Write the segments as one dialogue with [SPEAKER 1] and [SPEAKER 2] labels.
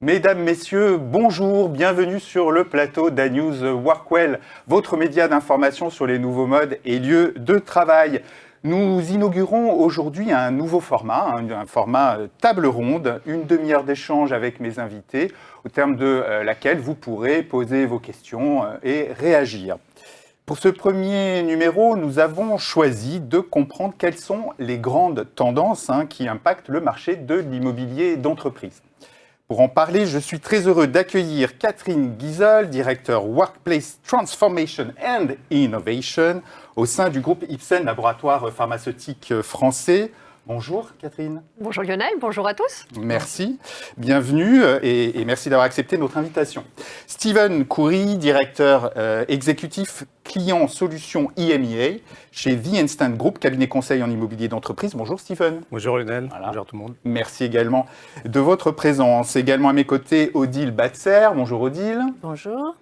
[SPEAKER 1] Mesdames, Messieurs, bonjour, bienvenue sur le plateau d'Anews Workwell, votre média d'information sur les nouveaux modes et lieux de travail. Nous inaugurons aujourd'hui un nouveau format, un format table ronde, une demi-heure d'échange avec mes invités, au terme de laquelle vous pourrez poser vos questions et réagir. Pour ce premier numéro, nous avons choisi de comprendre quelles sont les grandes tendances qui impactent le marché de l'immobilier d'entreprise. Pour en parler, je suis très heureux d'accueillir Catherine Giesel, directeur Workplace Transformation and Innovation au sein du groupe Ipsen, laboratoire pharmaceutique français. Bonjour Catherine.
[SPEAKER 2] Bonjour Lionel, bonjour à tous.
[SPEAKER 1] Merci, bienvenue et merci d'avoir accepté notre invitation. Steven Khoury, directeur exécutif client solutions EMEA chez The Instant Group, cabinet conseil en immobilier d'entreprise. Bonjour Steven.
[SPEAKER 3] Bonjour Lionel,
[SPEAKER 1] voilà.
[SPEAKER 3] Bonjour tout le monde.
[SPEAKER 1] Merci également de votre présence. Également à mes côtés, Odile Batzer. Bonjour Odile.
[SPEAKER 4] Bonjour.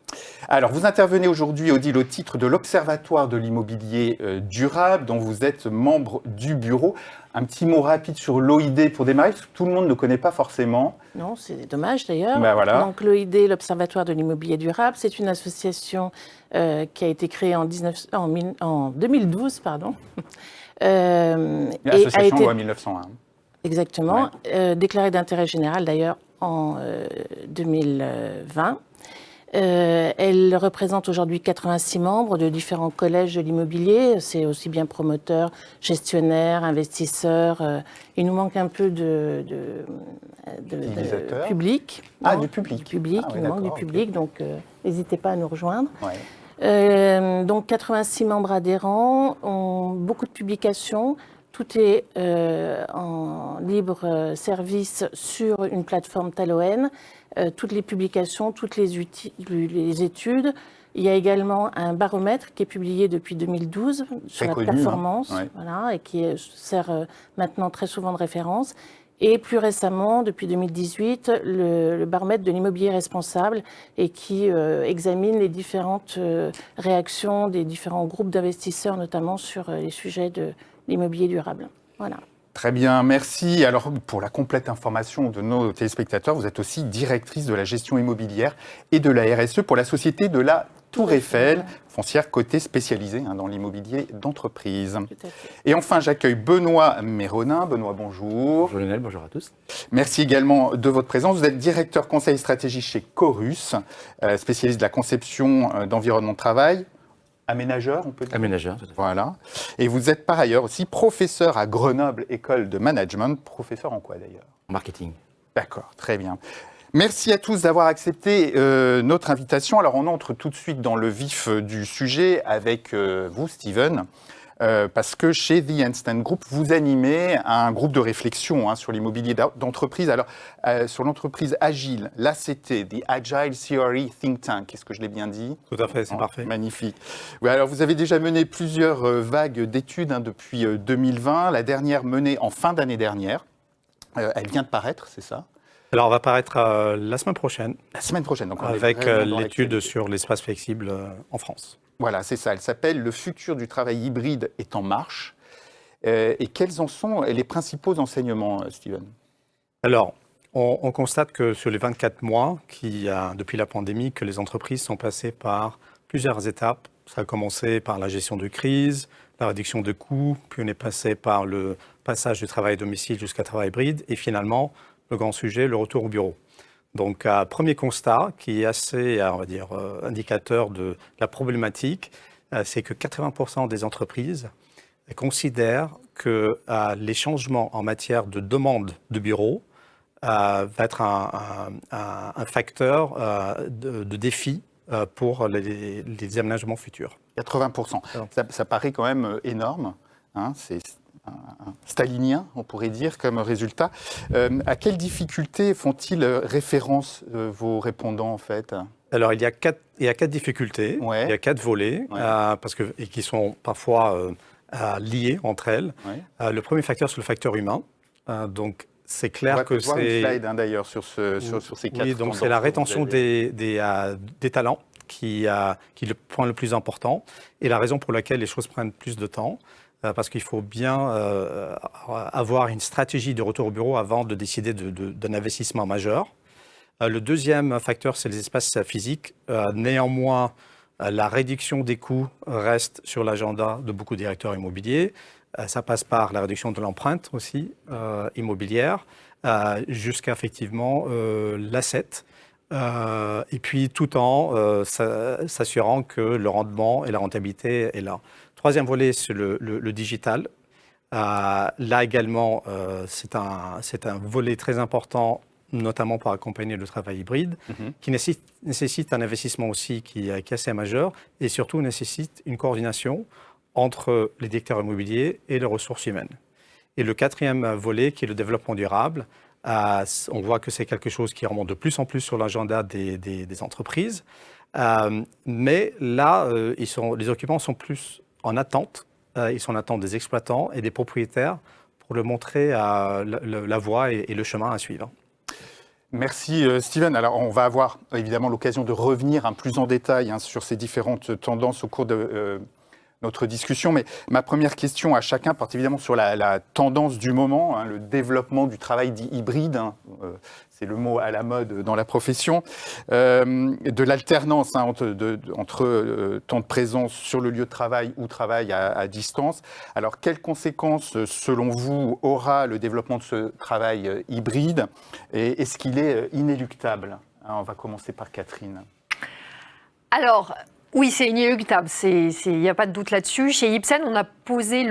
[SPEAKER 1] Alors, vous intervenez aujourd'hui, Odile, au titre de l'Observatoire de l'immobilier durable, dont vous êtes membre du bureau. Un petit mot rapide sur l'OID pour démarrer, parce que tout le monde ne connaît pas forcément.
[SPEAKER 4] Non, c'est dommage d'ailleurs.
[SPEAKER 1] Ben voilà.
[SPEAKER 4] Donc l'OID, l'Observatoire de l'immobilier durable, c'est une association qui a été créée en 2012, pardon.
[SPEAKER 1] L'association loi 1901.
[SPEAKER 4] Exactement. Ouais. Déclarée d'intérêt général d'ailleurs en 2020. Elle représente aujourd'hui 86 membres de différents collèges de l'immobilier. C'est aussi bien promoteurs, gestionnaires, investisseurs. Il nous manque un peu de public.
[SPEAKER 1] Ah, du public.
[SPEAKER 4] Du public,
[SPEAKER 1] ah,
[SPEAKER 4] il nous manque du public, donc n'hésitez pas à nous rejoindre.
[SPEAKER 1] Ouais.
[SPEAKER 4] Donc 86 membres adhérents, ont beaucoup de publications. Tout est en libre service sur une plateforme Taloen. Toutes les publications, toutes les études. Il y a également un baromètre qui est publié depuis 2012 sur la performance, voilà, et qui sert maintenant très souvent de référence. Et plus récemment, depuis 2018, le baromètre de l'immobilier responsable et qui examine les différentes réactions des différents groupes d'investisseurs, notamment sur les sujets de l'immobilier durable. Voilà.
[SPEAKER 1] Très bien, merci. Alors, pour la complète information de nos téléspectateurs, vous êtes aussi directrice de la gestion immobilière et de la RSE pour la société de la Tour Eiffel, foncière cotée spécialisée dans l'immobilier d'entreprise. Et enfin, j'accueille Benoît Méronin. Benoît, bonjour.
[SPEAKER 3] Bonjour Lionel, bonjour à tous.
[SPEAKER 1] Merci également de votre présence. Vous êtes directeur conseil stratégie chez Corus, spécialiste de la conception d'environnement de travail. Aménageur, on peut dire.
[SPEAKER 3] Aménageur, tout à fait.
[SPEAKER 1] Voilà. Et vous êtes par ailleurs aussi professeur à Grenoble École de Management. Professeur en quoi d'ailleurs ?
[SPEAKER 3] Marketing.
[SPEAKER 1] D'accord, très bien. Merci à tous d'avoir accepté notre invitation. Alors on entre tout de suite dans le vif du sujet avec vous, Steven. Parce que chez The Instant Group, vous animez un groupe de réflexion sur l'immobilier d'entreprise. Alors, sur l'entreprise agile, l'ACT, The Agile Theory Think Tank, est-ce que je l'ai bien dit ?
[SPEAKER 3] Tout à fait, c'est parfait.
[SPEAKER 1] Magnifique. Oui, alors, vous avez déjà mené plusieurs vagues d'études depuis 2020, la dernière menée en fin d'année dernière. Elle vient de paraître, c'est ça ?
[SPEAKER 3] Alors, on va paraître la semaine prochaine.
[SPEAKER 1] La semaine prochaine, donc on
[SPEAKER 3] avec l'étude sur l'espace flexible en France.
[SPEAKER 1] Voilà, c'est ça. Elle s'appelle « Le futur du travail hybride est en marche ». Et quels en sont les principaux enseignements, Steven ?
[SPEAKER 3] Alors, on constate que sur les 24 mois, depuis la pandémie, que les entreprises sont passées par plusieurs étapes. Ça a commencé par la gestion de crise, la réduction de coûts, puis on est passé par le passage du travail à domicile jusqu'à travail hybride, et finalement, le grand sujet, le retour au bureau. Donc, premier constat qui est assez, on va dire, indicateur de la problématique, c'est que 80% des entreprises considèrent que les changements en matière de demande de bureau va être un facteur de défi pour les aménagements futurs.
[SPEAKER 1] 80%. Ça paraît quand même énorme. C'est stalinien, on pourrait dire, comme résultat. À quelles difficultés font-ils référence vos répondants, en fait ?
[SPEAKER 3] Alors, il y a quatre difficultés, il y a 4 volets, et qui sont parfois liés entre elles. Le premier facteur, c'est le facteur humain. Donc, c'est clair que c'est...
[SPEAKER 1] On va voir une slide, d'ailleurs, sur ces 4
[SPEAKER 3] Oui, donc c'est la rétention des talents qui est le point le plus important et la raison pour laquelle les choses prennent plus de temps. Parce qu'il faut bien avoir une stratégie de retour au bureau avant de décider d'un investissement majeur. Le deuxième facteur, c'est les espaces physiques. Néanmoins, la réduction des coûts reste sur l'agenda de beaucoup de directeurs immobiliers. Ça passe par la réduction de l'empreinte aussi immobilière, jusqu'à effectivement l'asset. Et puis tout en s'assurant que le rendement et la rentabilité est là. Troisième volet, c'est le digital. Là également, c'est un volet très important, notamment pour accompagner le travail hybride, qui nécessite un investissement aussi qui est assez majeur et surtout nécessite une coordination entre les directeurs immobiliers et les ressources humaines. Et le quatrième volet, qui est le développement durable, on voit que c'est quelque chose qui remonte de plus en plus sur l'agenda des entreprises. Mais là, les occupants sont plus en attente. Ils sont en attente des exploitants et des propriétaires pour leur montrer la voie et le chemin à suivre.
[SPEAKER 1] Merci Steven. Alors on va avoir évidemment l'occasion de revenir plus en détail sur ces différentes tendances au cours de notre discussion, mais ma première question à chacun porte évidemment sur la tendance du moment, le développement du travail dit hybride, c'est le mot à la mode dans la profession, de l'alternance entre temps de présence sur le lieu de travail ou travail à distance. Alors, quelles conséquences, selon vous, aura le développement de ce travail hybride et est-ce qu'il est inéluctable ? On va commencer par Catherine.
[SPEAKER 2] Alors, oui, c'est inéluctable, il n'y a pas de doute là-dessus. Chez Ipsen, on a posé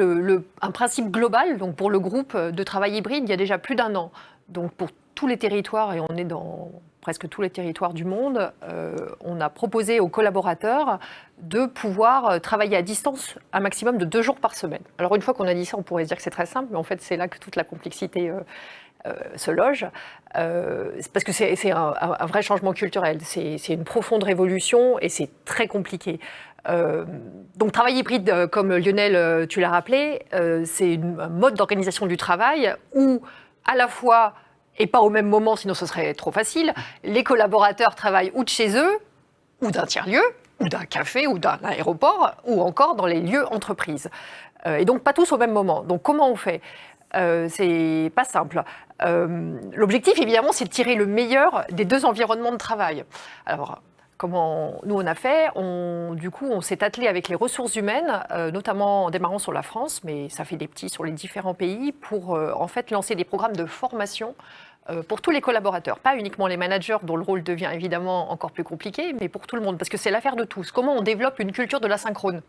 [SPEAKER 2] un principe global donc pour le groupe de travail hybride il y a déjà plus d'1 an. Donc pour tous les territoires, et on est dans presque tous les territoires du monde, on a proposé aux collaborateurs de pouvoir travailler à distance un maximum de 2 jours par semaine. Alors une fois qu'on a dit ça, on pourrait se dire que c'est très simple, mais en fait c'est là que toute la complexité se loge, parce que c'est un vrai changement culturel, c'est une profonde révolution et c'est très compliqué. Donc travail hybride, comme Lionel, tu l'as rappelé, c'est un mode d'organisation du travail où à la fois, et pas au même moment sinon ce serait trop facile, les collaborateurs travaillent ou de chez eux, ou d'un tiers-lieu, ou d'un café, ou d'un aéroport, ou encore dans les lieux entreprises. Et donc pas tous au même moment. Donc comment on fait ? C'est pas simple. L'objectif, évidemment, c'est de tirer le meilleur des 2 environnements de travail. Alors, comment nous on a fait ? Du coup, on s'est attelé avec les ressources humaines, notamment en démarrant sur la France, mais ça fait des petits sur les différents pays, pour en fait lancer des programmes de formation pour tous les collaborateurs, pas uniquement les managers dont le rôle devient évidemment encore plus compliqué, mais pour tout le monde, parce que c'est l'affaire de tous. Comment on développe une culture de l'asynchrone ?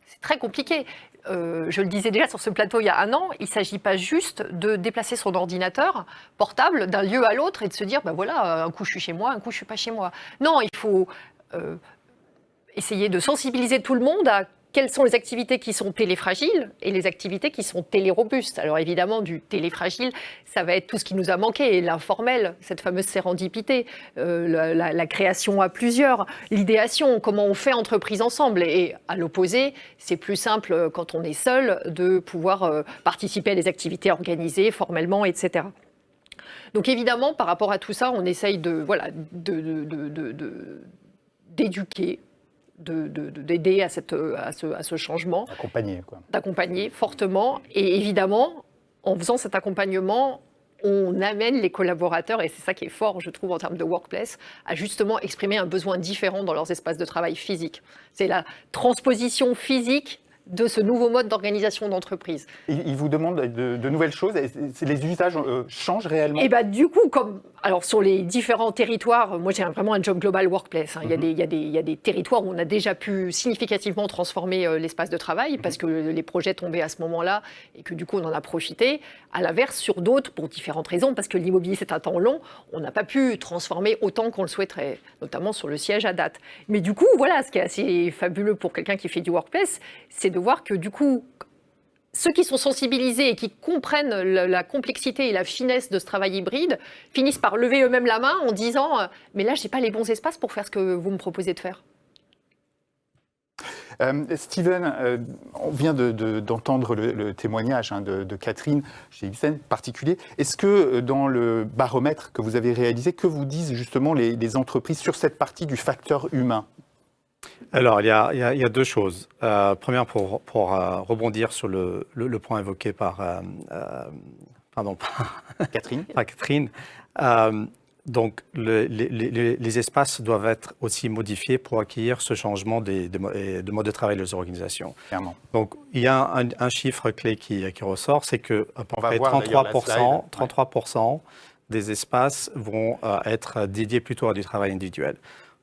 [SPEAKER 2] C'est très compliqué. Je le disais déjà sur ce plateau il y a 1 an, il ne s'agit pas juste de déplacer son ordinateur portable d'un lieu à l'autre et de se dire, ben voilà, un coup je suis chez moi, un coup je ne suis pas chez moi. Non, il faut essayer de sensibiliser tout le monde à quelles sont les activités qui sont téléfragiles et les activités qui sont télérobustes. Alors évidemment, du téléfragile, ça va être tout ce qui nous a manqué, l'informel, cette fameuse sérendipité, la création à plusieurs, l'idéation, comment on fait entreprise ensemble. Et à l'opposé, c'est plus simple quand on est seul de pouvoir participer à des activités organisées formellement, etc. Donc évidemment, par rapport à tout ça, on essaye d'éduquer, d'aider à ce changement. D'accompagner fortement. Et évidemment, en faisant cet accompagnement, on amène les collaborateurs, et c'est ça qui est fort, je trouve, en termes de workplace, à justement exprimer un besoin différent dans leurs espaces de travail physiques. C'est la transposition physique de ce nouveau mode d'organisation d'entreprise.
[SPEAKER 1] Ils vous demandent de nouvelles choses, les usages changent réellement ?
[SPEAKER 2] Et bah, du coup, alors sur les différents territoires, moi j'ai vraiment un job global workplace. Il y a des territoires où on a déjà pu significativement transformer l'espace de travail parce que les projets tombaient à ce moment-là et que du coup on en a profité. À l'inverse, sur d'autres, pour différentes raisons, parce que l'immobilier c'est un temps long, on n'a pas pu transformer autant qu'on le souhaiterait, notamment sur le siège à date. Mais du coup, voilà, ce qui est assez fabuleux pour quelqu'un qui fait du workplace, c'est de voir que du coup, ceux qui sont sensibilisés et qui comprennent la complexité et la finesse de ce travail hybride finissent par lever eux-mêmes la main en disant « mais là, je n'ai pas les bons espaces pour faire ce que vous me proposez de faire ».
[SPEAKER 1] Steven, on vient d'entendre le témoignage de Catherine chez Ipsen particulier. Est-ce que dans le baromètre que vous avez réalisé, que vous disent justement les entreprises sur cette partie du facteur humain ?
[SPEAKER 3] Alors, il y a 2 choses. Première, pour rebondir sur le point évoqué par Catherine. Donc, les espaces doivent être aussi modifiés pour accueillir ce changement de mode de travail des organisations.
[SPEAKER 1] Clairement.
[SPEAKER 3] Donc, il y a un chiffre clé qui ressort, c'est que à peu
[SPEAKER 1] On va
[SPEAKER 3] près
[SPEAKER 1] voir d'ailleurs la slide.
[SPEAKER 3] 33% des espaces vont être dédiés plutôt à du travail individuel.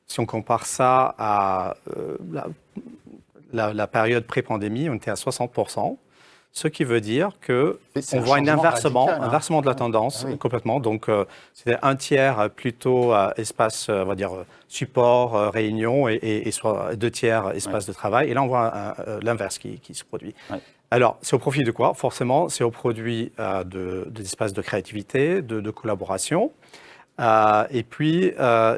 [SPEAKER 3] Si on compare ça à la période pré-pandémie, on était à 60%. Ce qui veut dire qu'on voit un inversement de la tendance complètement. Donc, c'était un tiers plutôt espace, on va dire, support, réunion et soit 2 tiers espace de travail. Et là, on voit l'inverse qui se produit. Ouais. Alors, c'est au profit de quoi? Forcément, c'est au produit d'espaces de créativité, de collaboration. Et puis,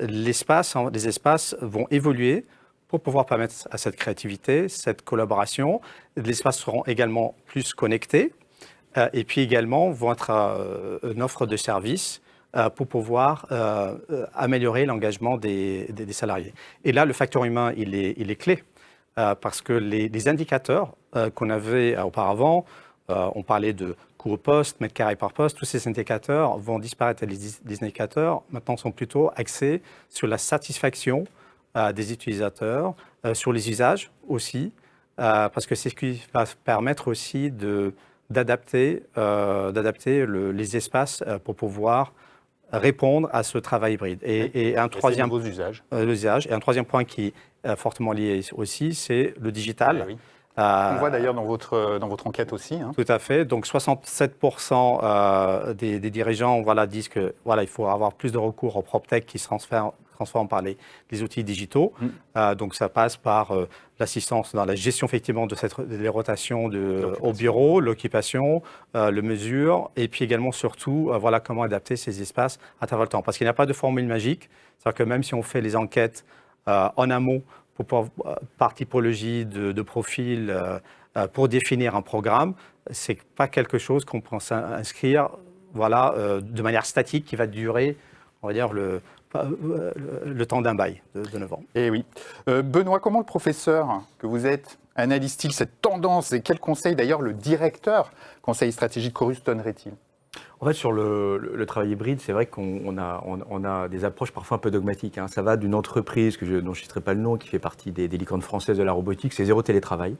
[SPEAKER 3] les espaces vont évoluer pour pouvoir permettre à cette créativité, cette collaboration. Les espaces seront également plus connectés et puis également vont être une offre de services pour pouvoir améliorer l'engagement des salariés. Et là, le facteur humain, il est clé parce que les indicateurs qu'on avait auparavant, on parlait de coût au poste, mètre carré par poste, tous ces indicateurs vont disparaître. Les indicateurs maintenant sont plutôt axés sur la satisfaction des utilisateurs, sur les usages aussi, parce que c'est ce qui va permettre aussi d'adapter les espaces pour pouvoir répondre à ce travail hybride. Et un troisième
[SPEAKER 1] usages.
[SPEAKER 3] Et un troisième point qui est fortement lié aussi, c'est le digital.
[SPEAKER 1] Oui. On voit d'ailleurs dans votre enquête aussi. Hein.
[SPEAKER 3] Tout à fait. Donc 67% des dirigeants disent que il faut avoir plus de recours aux PropTech qui se transforment par les outils digitaux. Donc ça passe par l'assistance dans la gestion effectivement des rotations au bureau, l'occupation, le mesure, et puis également surtout comment adapter ces espaces à travers le temps. Parce qu'il n'y a pas de formule magique. C'est-à-dire que même si on fait les enquêtes en amont, par typologie de profil pour définir un programme, c'est pas quelque chose qu'on pense inscrire de manière statique qui va durer, on va dire, le temps d'un bail de 9 ans.
[SPEAKER 1] Et oui. Benoît, comment le professeur que vous êtes analyse-t-il cette tendance et quel conseil d'ailleurs le directeur conseil stratégique Chorus donnerait-il?
[SPEAKER 5] En fait, sur le travail hybride, c'est vrai qu'on a des approches parfois un peu dogmatiques. Hein. Ça va d'une entreprise dont je ne citerai pas le nom, qui fait partie des licornes françaises de la robotique, c'est zéro télétravail.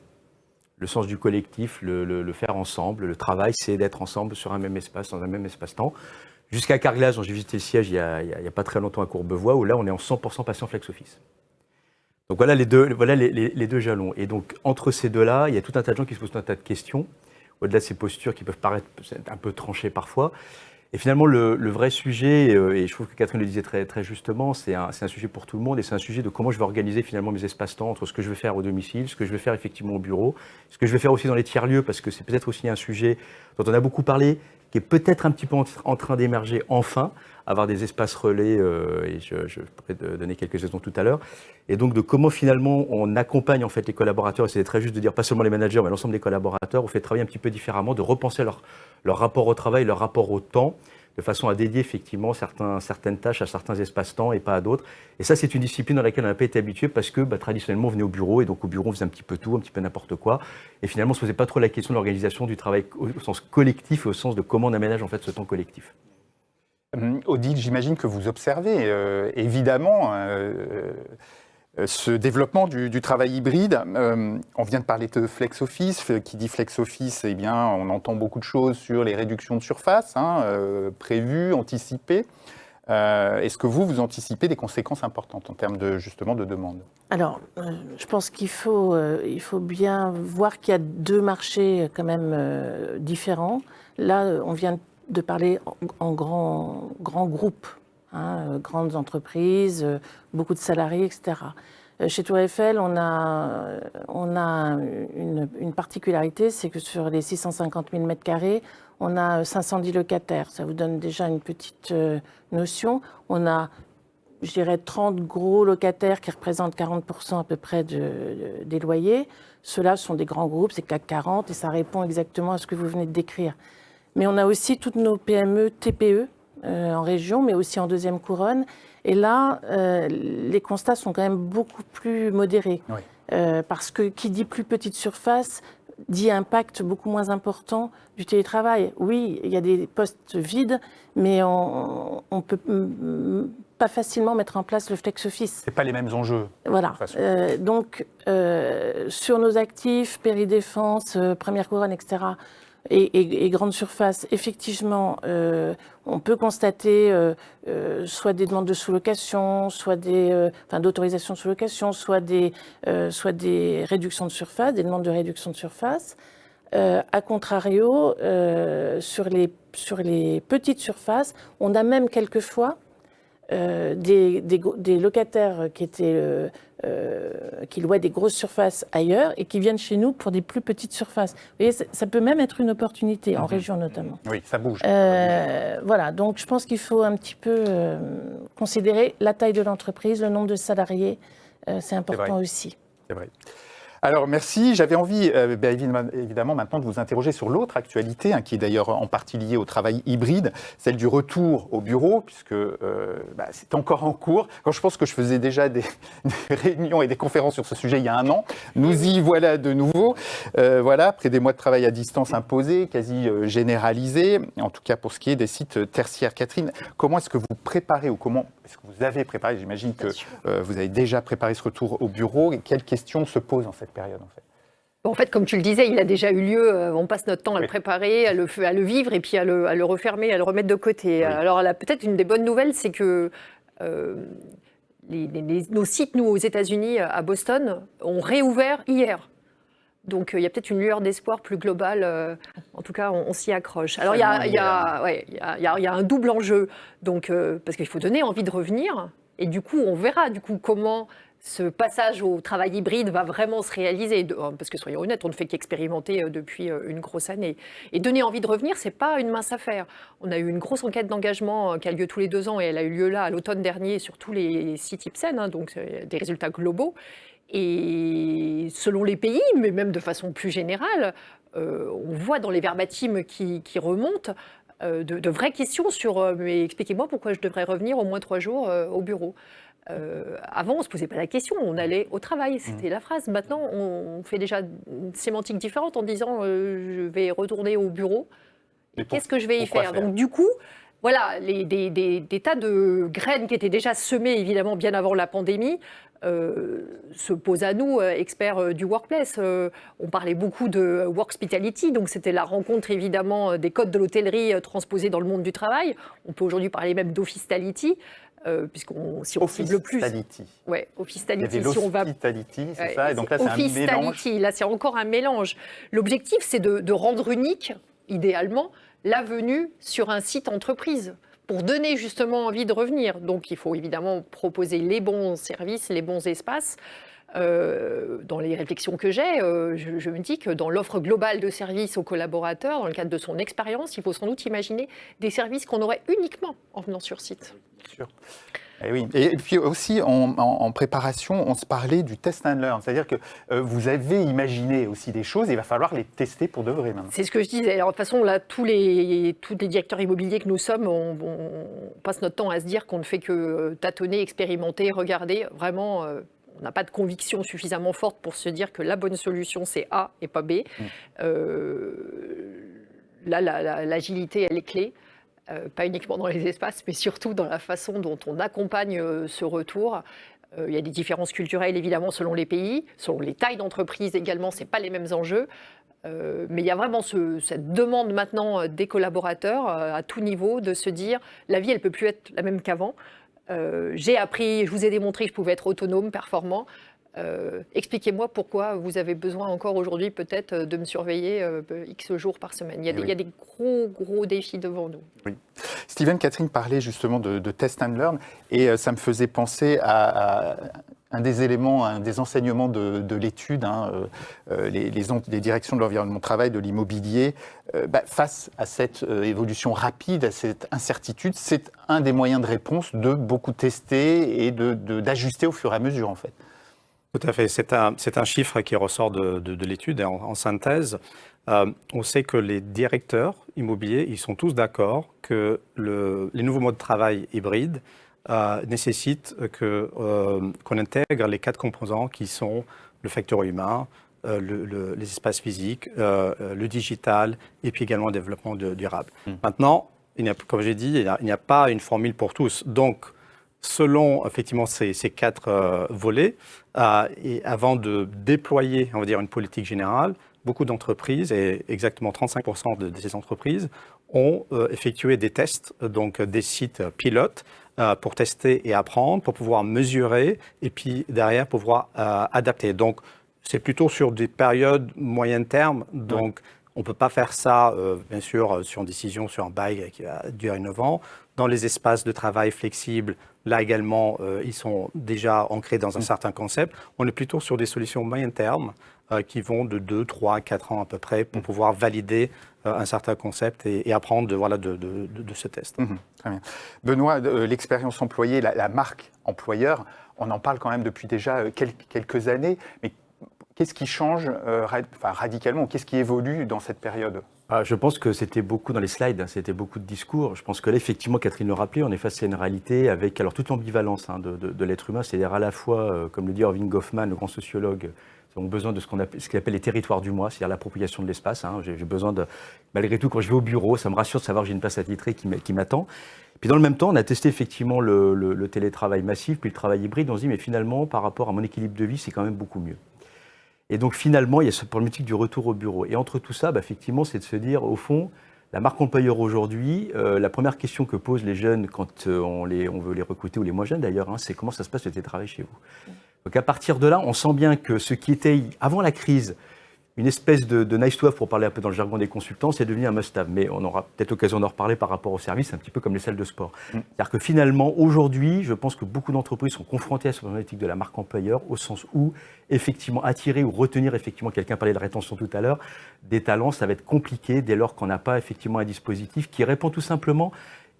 [SPEAKER 5] Le sens du collectif, le faire ensemble, le travail, c'est d'être ensemble sur un même espace, dans un même espace-temps. Jusqu'à Carglass, dont j'ai visité le siège il y a pas très longtemps à Courbevoie, où là, on est en 100% patient flex office. Donc voilà les deux jalons. Et donc, entre ces deux-là, il y a tout un tas de gens qui se posent un tas de questions, au-delà de ces postures qui peuvent paraître un peu tranchées parfois. Et finalement, le vrai sujet, et je trouve que Catherine le disait très, très justement, c'est un sujet pour tout le monde, et c'est un sujet de comment je vais organiser finalement mes espaces-temps entre ce que je vais faire au domicile, ce que je vais faire effectivement au bureau, ce que je vais faire aussi dans les tiers-lieux, parce que c'est peut-être aussi un sujet dont on a beaucoup parlé, qui est peut-être un petit peu en train d'émerger enfin, avoir des espaces relais, et je pourrais donner quelques exemples tout à l'heure, et donc de comment finalement on accompagne en fait les collaborateurs, et c'est très juste de dire pas seulement les managers, mais l'ensemble des collaborateurs, on fait travailler un petit peu différemment, de repenser leur rapport au travail, leur rapport au temps, de façon à dédier effectivement certaines tâches à certains espaces-temps et pas à d'autres. Et ça, c'est une discipline dans laquelle on n'a pas été habitué parce que traditionnellement, on venait au bureau et donc au bureau, on faisait un petit peu tout, un petit peu n'importe quoi. Et finalement, on ne se posait pas trop la question de l'organisation du travail au sens collectif et au sens de comment on aménage en fait ce temps collectif.
[SPEAKER 1] Odile, j'imagine que vous observez évidemment ce développement du travail hybride. On vient de parler de flex office. Qui dit flex office, eh bien, on entend beaucoup de choses sur les réductions de surface prévues, anticipées. Est-ce que vous anticipez des conséquences importantes en termes justement de demande? Alors,
[SPEAKER 4] je pense qu'il faut bien voir qu'il y a deux marchés quand même différents. Là, on vient de parler en grands groupes. Grandes entreprises, beaucoup de salariés, etc. Chez Tour Eiffel, on a une particularité, c'est que sur les 650 000 m², on a 510 locataires. Ça vous donne déjà une petite notion. On a, je dirais, 30 gros locataires qui représentent 40% à peu près des loyers. Ceux-là sont des grands groupes, c'est CAC 40, et ça répond exactement à ce que vous venez de décrire. Mais on a aussi toutes nos PME, TPE, en région, mais aussi en deuxième couronne. Et là, les constats sont quand même beaucoup plus modérés. Oui. Parce que qui dit plus petite surface dit impact beaucoup moins important du télétravail. Oui, il y a des postes vides, mais on peut pas facilement mettre en place le flex office.
[SPEAKER 1] C'est pas les mêmes enjeux.
[SPEAKER 4] Voilà. Donc, sur nos actifs, péridéfense, première couronne, etc., et grande surface, effectivement, on peut constater soit des demandes de sous-location, soit d'autorisation de sous-location, soit des réductions de surface, des demandes de réduction de surface. A contrario, sur les petites surfaces, on a même quelquefois des locataires qui louaient des grosses surfaces ailleurs et qui viennent chez nous pour des plus petites surfaces. Vous voyez, ça peut même être une opportunité, en région notamment.
[SPEAKER 1] Oui, ça bouge.
[SPEAKER 4] Voilà, donc je pense qu'il faut un petit peu considérer la taille de l'entreprise, le nombre de salariés, c'est important aussi.
[SPEAKER 1] C'est vrai. Alors merci, j'avais envie évidemment maintenant de vous interroger sur l'autre actualité, qui est d'ailleurs en partie liée au travail hybride, celle du retour au bureau, puisque c'est encore en cours. Quand je pense que je faisais déjà des réunions et des conférences sur ce sujet il y a un an, nous y voilà de nouveau. Voilà, après des mois de travail à distance imposés, quasi généralisés, en tout cas pour ce qui est des sites tertiaires. Catherine, comment est-ce que vous préparez ou comment est-ce que vous avez préparé, j'imagine que vous avez déjà préparé ce retour au bureau, et quelles questions se posent en cette période en fait?
[SPEAKER 2] En fait, comme tu le disais, il a déjà eu lieu. On passe notre temps à le préparer, à le vivre et puis à le refermer, à le remettre de côté. Oui. Alors peut-être une des bonnes nouvelles, c'est que nos sites, nous, aux États-Unis, à Boston, ont réouvert hier. Donc il y a peut-être une lueur d'espoir plus globale. En tout cas, on s'y accroche. Alors il y a un double enjeu. Donc parce qu'il faut donner envie de revenir. Et du coup, on verra comment ce passage au travail hybride va vraiment se réaliser. Parce que soyons honnêtes, on ne fait qu'expérimenter depuis une grosse année. Et donner envie de revenir, ce n'est pas une mince affaire. On a eu une grosse enquête d'engagement qui a lieu tous les 2 ans et elle a eu lieu là à l'automne dernier sur tous les sites Ipsen, donc des résultats globaux. Et selon les pays, mais même de façon plus générale, on voit dans les verbatims qui remontent de vraies questions sur mais expliquez-moi pourquoi je devrais revenir au moins 3 jours au bureau. Avant, on ne se posait pas la question, on allait au travail, c'était la phrase. Maintenant, on fait déjà une sémantique différente en disant je vais retourner au bureau et qu'est-ce que je vais y faire. Donc du coup, voilà, des tas de graines qui étaient déjà semées évidemment bien avant la pandémie se posent à nous, experts du workplace. On parlait beaucoup de workspitality, donc c'était la rencontre évidemment des codes de l'hôtellerie transposés dans le monde du travail. On peut aujourd'hui parler même d'officiality. Si on cible plus. Ouais, officiality.
[SPEAKER 1] Il y avait l'hospitality, c'est ça. Et donc là, c'est un mélange.
[SPEAKER 2] Là, c'est encore un mélange. L'objectif, c'est de rendre unique, idéalement, la venue sur un site entreprise pour donner justement envie de revenir. Donc, il faut évidemment proposer les bons services, les bons espaces. Dans les réflexions que j'ai, je me dis que dans l'offre globale de services aux collaborateurs, dans le cadre de son expérience, il faut sans doute imaginer des services qu'on aurait uniquement en venant sur site.
[SPEAKER 1] Bien sûr. Et oui. Et puis aussi, en préparation, on se parlait du test and learn. C'est-à-dire que vous avez imaginé aussi des choses et il va falloir les tester pour de vrai maintenant.
[SPEAKER 2] C'est ce que je disais. Alors, de toute façon, là, tous les directeurs immobiliers que nous sommes, on passe notre temps à se dire qu'on ne fait que tâtonner, expérimenter, regarder. Vraiment, on n'a pas de conviction suffisamment forte pour se dire que la bonne solution, c'est A et pas B. Là, l'agilité, elle est clé. Pas uniquement dans les espaces, mais surtout dans la façon dont on accompagne ce retour. Il y a des différences culturelles, évidemment, selon les pays, selon les tailles d'entreprise également, ce n'est pas les mêmes enjeux. Mais il y a vraiment cette demande maintenant des collaborateurs à tout niveau de se dire la vie, elle ne peut plus être la même qu'avant. J'ai appris, je vous ai démontré que je pouvais être autonome, performant. Expliquez-moi pourquoi vous avez besoin encore aujourd'hui peut-être de me surveiller X jours par semaine. Il y a des gros défis devant nous. Oui.
[SPEAKER 1] Steven, Catherine parlait justement de test and learn et ça me faisait penser à un des éléments, un des enseignements de l'étude, les directions de l'environnement de travail, de l'immobilier, face à cette évolution rapide, à cette incertitude, c'est un des moyens de réponse de beaucoup tester et d'ajuster au fur et à mesure en fait.
[SPEAKER 3] Tout à fait. C'est un chiffre qui ressort de l'étude. En synthèse, on sait que les directeurs immobiliers, ils sont tous d'accord que les nouveaux modes de travail hybrides nécessitent qu'on intègre les 4 composants qui sont le facteur humain, les espaces physiques, le digital et puis également le développement durable. Maintenant, comme j'ai dit, il n'y a pas une formule pour tous. Donc, selon effectivement ces 4 volets, et avant de déployer, on va dire, une politique générale, beaucoup d'entreprises, et exactement 35% de ces entreprises, ont effectué des tests, donc des sites pilotes, pour tester et apprendre, pour pouvoir mesurer, et puis derrière pouvoir adapter. Donc, c'est plutôt sur des périodes moyen terme, donc on ne peut pas faire ça, bien sûr, sur une décision, sur un bail qui va durer 9 ans. Dans les espaces de travail flexibles, là également, ils sont déjà ancrés dans un certain concept. On est plutôt sur des solutions moyen terme qui vont de 2, 3, 4 ans à peu près pour pouvoir valider un certain concept et apprendre de ce test.
[SPEAKER 1] Très bien. Benoît, l'expérience employée, la marque employeur, on en parle quand même depuis déjà quelques années, mais qu'est-ce qui change radicalement? Qu'est-ce qui évolue dans cette période?
[SPEAKER 5] Je pense que c'était beaucoup dans les slides, c'était beaucoup de discours. Je pense que là, effectivement, Catherine le rappelait, on est face à une réalité avec alors toute l'ambivalence de l'être humain, c'est-à-dire à la fois, comme le dit Erving Goffman, le grand sociologue, ont besoin de ce qu'il appelle les territoires du moi, c'est-à-dire l'appropriation de l'espace. J'ai besoin de, malgré tout, quand je vais au bureau, ça me rassure de savoir que j'ai une place attitrée qui m'attend. Puis dans le même temps, on a testé effectivement le télétravail massif, puis le travail hybride. On se dit, mais finalement, par rapport à mon équilibre de vie, c'est quand même beaucoup mieux. Et donc finalement, il y a cette problématique du retour au bureau. Et entre tout ça, effectivement, c'est de se dire, au fond, la marque employeur aujourd'hui, la première question que posent les jeunes quand on veut les recruter, ou les moins jeunes d'ailleurs, c'est comment ça se passe le télétravail chez vous? Donc à partir de là, on sent bien que ce qui était, avant la crise, une espèce de nice to have, pour parler un peu dans le jargon des consultants, c'est devenu un must-have. Mais on aura peut-être l'occasion d'en reparler par rapport au service, un petit peu comme les salles de sport. C'est-à-dire que finalement, aujourd'hui, je pense que beaucoup d'entreprises sont confrontées à cette problématique de la marque employeur, au sens où, effectivement, attirer ou retenir, effectivement, quelqu'un parlait de rétention tout à l'heure, des talents, ça va être compliqué dès lors qu'on n'a pas, effectivement, un dispositif qui répond tout simplement.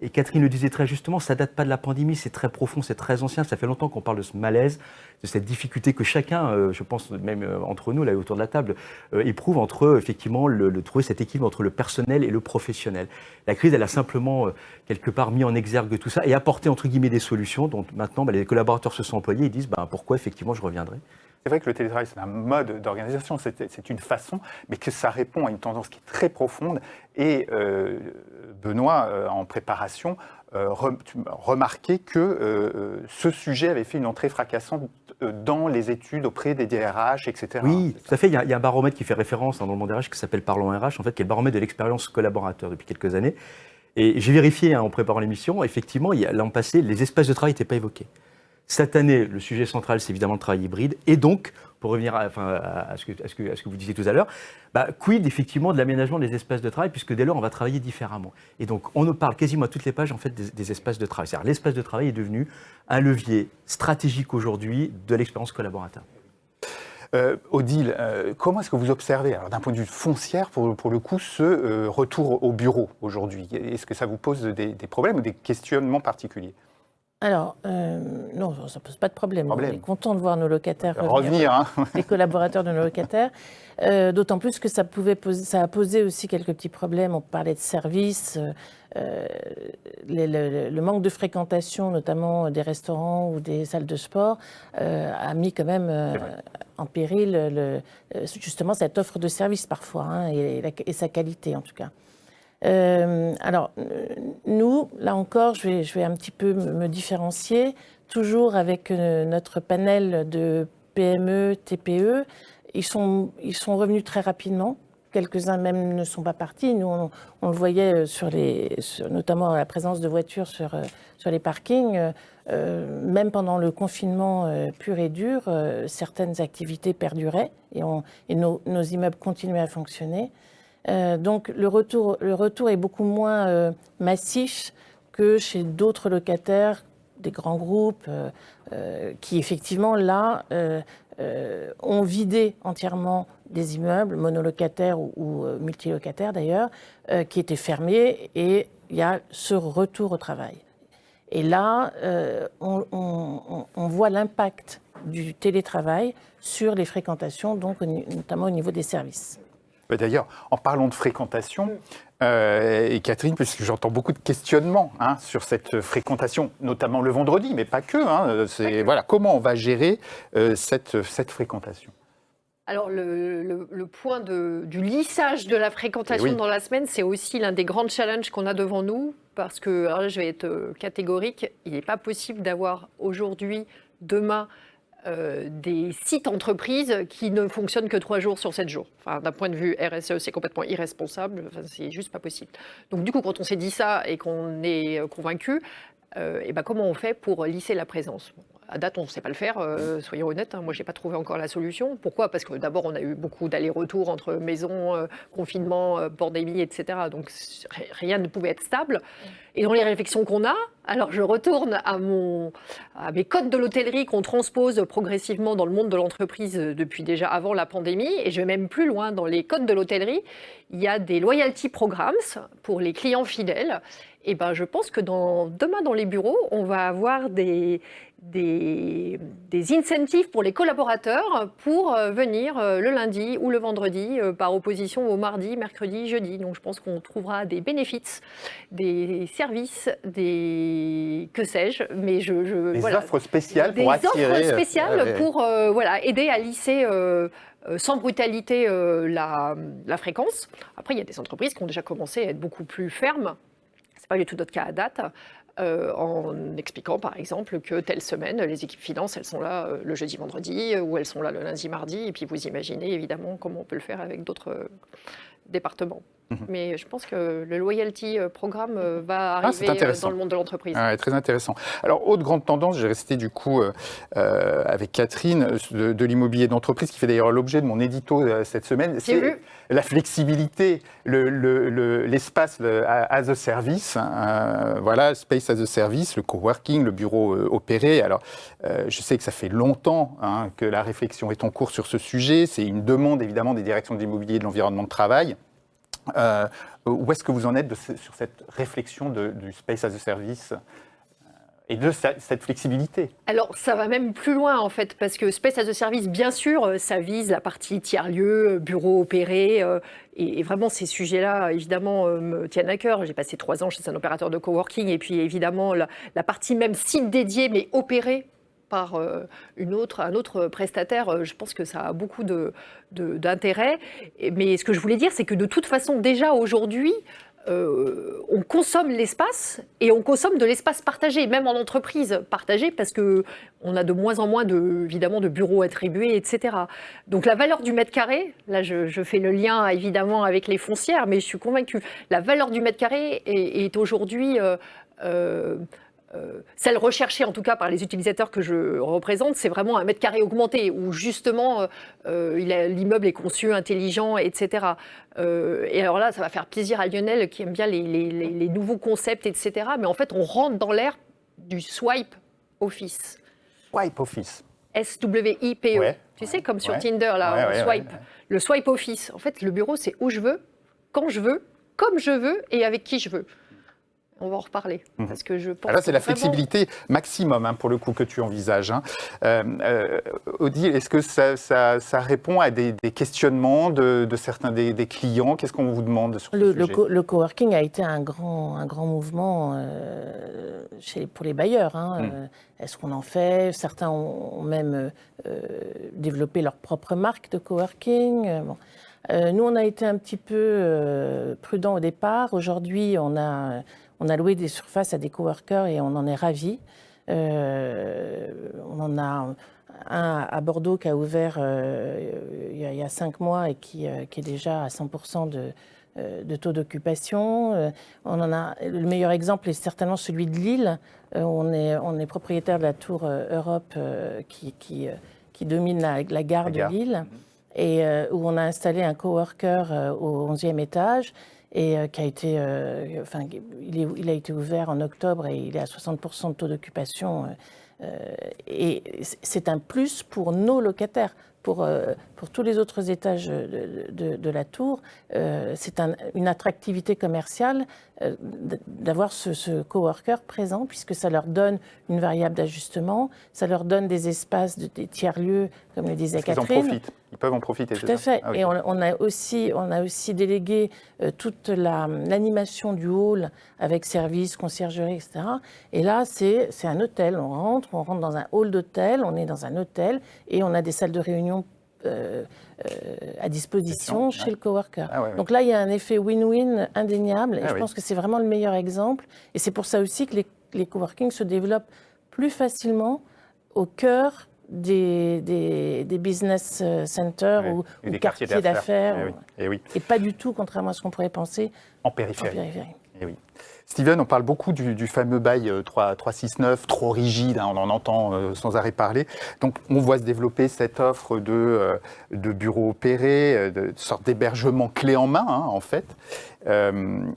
[SPEAKER 5] Et Catherine le disait très justement, ça ne date pas de la pandémie, c'est très profond, c'est très ancien. Ça fait longtemps qu'on parle de ce malaise, de cette difficulté que chacun, je pense même entre nous, là autour de la table, éprouve entre effectivement trouver cet équilibre entre le personnel et le professionnel. La crise, elle a simplement quelque part mis en exergue tout ça et apporté entre guillemets des solutions dont maintenant les collaborateurs se sont employés et disent pourquoi effectivement je reviendrai.
[SPEAKER 1] C'est vrai que le télétravail, c'est un mode d'organisation, c'est une façon, mais que ça répond à une tendance qui est très profonde. Et Benoît, en préparation, remarquait que ce sujet avait fait une entrée fracassante dans les études auprès des DRH, etc.
[SPEAKER 5] Oui, tout à fait. Il y a un baromètre qui fait référence dans le monde RH qui s'appelle Parlons RH, en fait, qui est le baromètre de l'expérience collaborateur depuis quelques années. Et j'ai vérifié en préparant l'émission, effectivement, l'an passé, les espaces de travail n'étaient pas évoqués. Cette année, le sujet central, c'est évidemment le travail hybride. Et donc, pour revenir à ce que vous disiez tout à l'heure, quid effectivement de l'aménagement des espaces de travail, puisque dès lors, on va travailler différemment. Et donc, on nous parle quasiment à toutes les pages en fait, des espaces de travail. C'est-à-dire l'espace de travail est devenu un levier stratégique aujourd'hui de l'expérience collaborateur.
[SPEAKER 1] Odile, comment est-ce que vous observez, d'un point de vue foncière, pour le coup, ce retour au bureau aujourd'hui? Est-ce que ça vous pose des problèmes ou des questionnements particuliers?
[SPEAKER 4] Alors, non, ça ne pose pas de problème. On est content de voir nos locataires
[SPEAKER 1] revenir,
[SPEAKER 4] les collaborateurs de nos locataires. D'autant plus que ça a posé aussi quelques petits problèmes. On parlait de services, le manque de fréquentation, notamment des restaurants ou des salles de sport, a mis quand même en péril justement cette offre de services parfois, et sa qualité en tout cas. Alors, nous, là encore, je vais un petit peu me différencier, toujours avec notre panel de PME, TPE. Ils sont revenus très rapidement. Quelques-uns même ne sont pas partis. Nous, on le voyait notamment la présence de voitures sur les parkings. Même pendant le confinement pur et dur, certaines activités perduraient et nos immeubles continuaient à fonctionner. Donc le retour est beaucoup moins massif que chez d'autres locataires, des grands groupes, qui effectivement là ont vidé entièrement des immeubles monolocataires ou multilocataires d'ailleurs, qui étaient fermés, et il y a ce retour au travail. Et là, on voit l'impact du télétravail sur les fréquentations, donc notamment au niveau des services.
[SPEAKER 1] D'ailleurs, en parlant de fréquentation, et Catherine, puisque j'entends beaucoup de questionnements sur cette fréquentation, notamment le vendredi, mais pas que. Voilà, comment on va gérer cette fréquentation?
[SPEAKER 2] Alors, le point du lissage de la fréquentation
[SPEAKER 1] Eh oui.
[SPEAKER 2] dans la semaine, c'est aussi l'un des grands challenges qu'on a devant nous. Parce que, alors là, je vais être catégorique, il n'est pas possible d'avoir aujourd'hui, demain, des sites entreprises qui ne fonctionnent que 3 jours sur 7 jours. Enfin, d'un point de vue RSE, c'est complètement irresponsable. Enfin, c'est juste pas possible. Donc, du coup, quand on s'est dit ça et qu'on est convaincu, et ben, comment on fait pour lisser la présence? Bon, à date, on ne sait pas le faire, soyons honnêtes. Moi, je n'ai pas trouvé encore la solution. Pourquoi? Parce que d'abord, on a eu beaucoup d'allers-retours entre maison, confinement, pandémie, etc. Donc, rien ne pouvait être stable. Et dans les réflexions qu'on a, alors je retourne à mes codes de l'hôtellerie qu'on transpose progressivement dans le monde de l'entreprise depuis déjà avant la pandémie. Et je vais même plus loin, dans les codes de l'hôtellerie, il y a des loyalty programs pour les clients fidèles. Et ben, je pense que demain, dans les bureaux, on va avoir des incentives pour les collaborateurs pour venir le lundi ou le vendredi par opposition au mardi, mercredi, jeudi. Donc je pense qu'on trouvera des bénéfices, des services, que sais-je, mais
[SPEAKER 1] Des
[SPEAKER 2] voilà.
[SPEAKER 1] offres spéciales pour attirer.
[SPEAKER 2] Des offres spéciales pour voilà, aider à lisser sans brutalité la fréquence. Après, il y a des entreprises qui ont déjà commencé à être beaucoup plus fermes. Ce n'est pas du tout notre cas à date. En expliquant par exemple que telle semaine, les équipes finance, elles sont là le jeudi, vendredi, ou elles sont là le lundi, mardi, et puis vous imaginez évidemment comment on peut le faire avec d'autres départements. Mais je pense que le loyalty programme va arriver dans le monde de l'entreprise.
[SPEAKER 1] Ah, très intéressant. Alors, autre grande tendance, j'ai resté du coup avec Catherine de l'immobilier d'entreprise, qui fait d'ailleurs l'objet de mon édito cette semaine. C'est la flexibilité, l'espace as a service, voilà, space as a service, le coworking, le bureau opéré. Alors, je sais que ça fait longtemps que la réflexion est en cours sur ce sujet. C'est une demande évidemment des directions de l'immobilier et de l'environnement de travail. Où est-ce que vous en êtes sur cette réflexion du space as a service et de cette flexibilité?
[SPEAKER 2] Alors, ça va même plus loin, en fait, parce que Space as a Service, bien sûr, ça vise la partie tiers-lieu, bureau opéré, et vraiment, ces sujets-là, évidemment, me tiennent à cœur. J'ai passé 3 ans chez un opérateur de coworking, et puis, évidemment, la partie même site dédié, mais opéré par un autre prestataire, je pense que ça a beaucoup d'intérêt. Mais ce que je voulais dire, c'est que de toute façon, déjà aujourd'hui, on consomme l'espace et on consomme de l'espace partagé, même en entreprise partagée, parce qu'on a de moins en moins évidemment de bureaux attribués, etc. Donc la valeur du mètre carré, là je fais le lien évidemment avec les foncières, mais je suis convaincue, la valeur du mètre carré est aujourd'hui celle recherchée en tout cas par les utilisateurs que je représente, c'est vraiment un mètre carré augmenté où justement l'immeuble est conçu, intelligent, etc. Et alors là, ça va faire plaisir à Lionel qui aime bien les nouveaux concepts, etc. Mais en fait, on rentre dans l'ère du swipe office.
[SPEAKER 1] Swipe office.
[SPEAKER 2] S-W-I-P-E.
[SPEAKER 1] Ouais,
[SPEAKER 2] tu sais, comme sur Tinder, là, on swipe. Le swipe office. En fait, le bureau, c'est où je veux, quand je veux, comme je veux et avec qui je veux. On va en reparler, parce que je pense.
[SPEAKER 1] Là, c'est la flexibilité maximum, pour le coup, que tu envisages. Odile, est-ce que ça répond à des questionnements de certains des clients? Qu'est-ce qu'on vous demande sur ce sujet?
[SPEAKER 4] Le coworking a été un grand mouvement pour les bailleurs. Est-ce qu'on en fait? Certains ont même développé leur propre marque de coworking. Nous, on a été un petit peu prudents au départ. Aujourd'hui, on a loué des surfaces à des coworkers et on en est ravis. On en a un à Bordeaux qui a ouvert il y a 5 mois et qui est déjà à 100% de taux d'occupation. Le meilleur exemple est certainement celui de Lille. On est propriétaire de la tour Europe qui domine la gare de Lille et où on a installé un coworker au 11e étage. Et qui a été, il a été ouvert en octobre et il est à 60% de taux d'occupation. Et c'est un plus pour nos locataires. Pour tous les autres étages de la tour, c'est une attractivité commerciale d'avoir ce coworker présent, puisque ça leur donne une variable d'ajustement, ça leur donne des espaces, des tiers-lieux, comme le disait Catherine.
[SPEAKER 1] Ils peuvent en profiter.
[SPEAKER 4] Tout à fait. Et on a aussi délégué toute l'animation du hall avec service, conciergerie, etc. Et là, c'est un hôtel. On rentre dans un hall d'hôtel, on est dans un hôtel et on a des salles de réunion à disposition chez le coworker.
[SPEAKER 1] Ah ouais.
[SPEAKER 4] Donc là, il y a un effet win-win indéniable et
[SPEAKER 1] Ah
[SPEAKER 4] je
[SPEAKER 1] oui.
[SPEAKER 4] pense que c'est vraiment le meilleur exemple. Et c'est pour ça aussi que les coworking se développent plus facilement au cœur des business centers ou
[SPEAKER 1] Et des
[SPEAKER 4] quartiers d'affaires.
[SPEAKER 1] Eh oui.
[SPEAKER 4] Et pas du tout, contrairement à ce qu'on pourrait penser,
[SPEAKER 1] En
[SPEAKER 4] en
[SPEAKER 1] périphérie.
[SPEAKER 4] périphérie.
[SPEAKER 1] Eh oui. Steven, on parle beaucoup du fameux bail 369, trop rigide, hein, on en entend sans arrêt parler. Donc on voit se développer cette offre de bureaux opérés, de sorte d'hébergement clé en main, hein, en fait.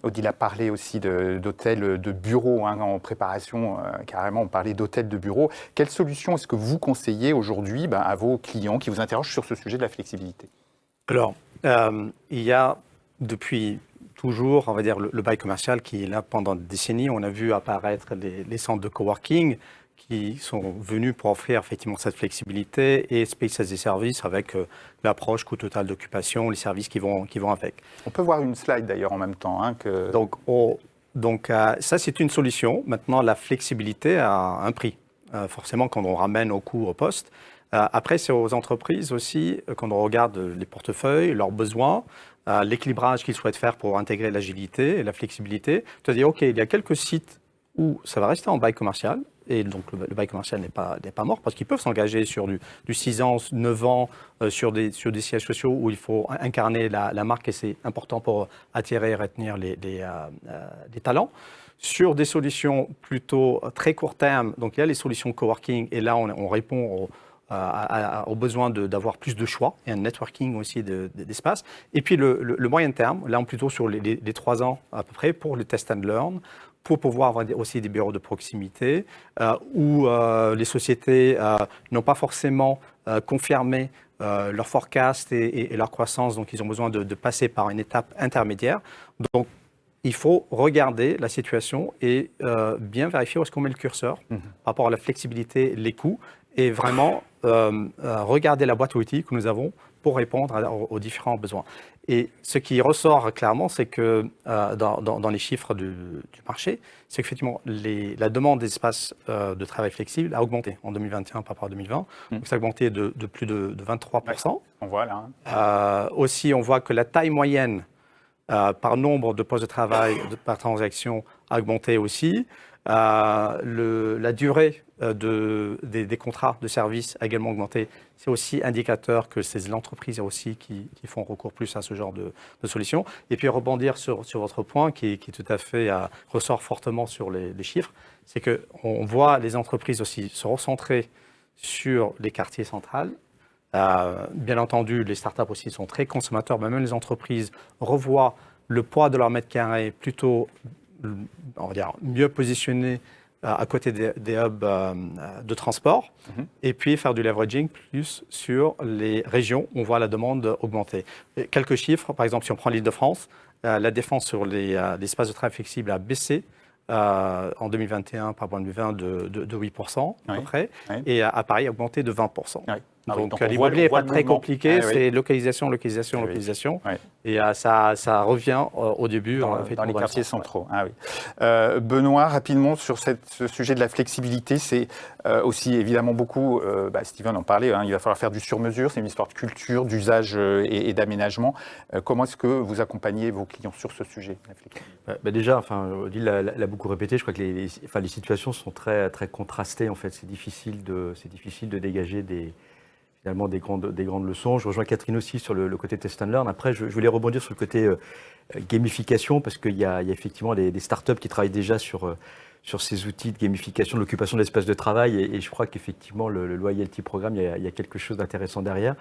[SPEAKER 1] Odile a parlé aussi d'hôtels de bureaux, hein, en préparation, carrément on parlait d'hôtels de bureaux. Quelle solution est-ce que vous conseillez aujourd'hui à vos clients qui vous interrogent sur ce sujet de la flexibilité?
[SPEAKER 3] Alors, il y a depuis toujours, on va dire, le bail commercial qui est là pendant des décennies. On a vu apparaître les centres de coworking qui sont venus pour offrir effectivement cette flexibilité et Space as a Service avec l'approche coût total d'occupation, les services qui vont avec.
[SPEAKER 1] On peut voir une slide d'ailleurs en même temps. Hein, que...
[SPEAKER 3] Donc, ça, c'est une solution. Maintenant, la flexibilité a un prix. Forcément, quand on ramène au coût au poste. Après, c'est aux entreprises aussi, quand on regarde les portefeuilles, leurs besoins, l'équilibrage qu'ils souhaitent faire pour intégrer l'agilité et la flexibilité. Tu te dis, OK, il y a quelques sites où ça va rester en bail commercial, et donc le bail commercial n'est pas mort, parce qu'ils peuvent s'engager sur du 6 ans, 9 ans, sur des sièges sociaux où il faut incarner la marque, et c'est important pour attirer et retenir les talents. Sur des solutions plutôt très court terme, donc il y a les solutions coworking, et là on répond au besoin d'avoir plus de choix et un networking aussi d'espace. Et puis le moyen terme, là on est plutôt sur les 3 ans à peu près pour le test and learn, pour pouvoir avoir aussi des bureaux de proximité où les sociétés n'ont pas forcément confirmé leur forecast et leur croissance, donc ils ont besoin de passer par une étape intermédiaire. Donc il faut regarder la situation et bien vérifier où est-ce qu'on met le curseur par rapport à la flexibilité, les coûts, et vraiment regarder la boîte à outils que nous avons pour répondre aux différents besoins. Et ce qui ressort clairement, c'est que dans les chiffres du marché, c'est qu'effectivement, la demande d'espace de travail flexible a augmenté en 2021 par rapport à 2020. Donc, ça a augmenté de plus de 23%.
[SPEAKER 1] Ouais, on voit là.
[SPEAKER 3] Aussi, on voit que la taille moyenne par nombre de postes de travail, par transaction, a augmenté aussi. La durée des contrats de service a également augmenté. C'est aussi indicateur que c'est l'entreprise aussi qui font recours plus à ce genre de solutions. Et puis rebondir sur votre point qui tout à fait ressort fortement sur les chiffres, c'est qu'on voit les entreprises aussi se recentrer sur les quartiers centrales. Bien entendu, les startups aussi sont très consommateurs, mais même les entreprises revoient le poids de leur mètre carré plutôt, on va dire, mieux positionné à côté des hubs de transport, et puis faire du leveraging plus sur les régions où on voit la demande augmenter. Et quelques chiffres, par exemple, si on prend l'Île-de-France, la défense sur l'espace de travail flexible a baissé en 2021 par rapport à 2020 de 8% à peu près, et à Paris a augmenté de 20%. Donc l'immobilier n'est pas très compliqué, c'est localisation. Et ça revient au début.
[SPEAKER 1] Dans les quartiers centraux. Ah, oui. Benoît, rapidement, sur ce sujet de la flexibilité, c'est aussi évidemment beaucoup, Steven en parlait, il va falloir faire du sur-mesure, c'est une histoire de culture, d'usage et d'aménagement. Comment est-ce que vous accompagnez vos clients sur ce sujet, la flexibilité?
[SPEAKER 5] Déjà, Odile l'a beaucoup répété, je crois que les situations sont très, très contrastées. En fait, c'est difficile de dégager des grandes leçons. Je rejoins Catherine aussi sur le côté test and learn. Après, je voulais rebondir sur le côté gamification, parce qu'il y a effectivement des startups qui travaillent déjà sur ces outils de gamification, de l'occupation de l'espace de travail, et je crois qu'effectivement, le Loyalty Programme, il y a quelque chose d'intéressant derrière.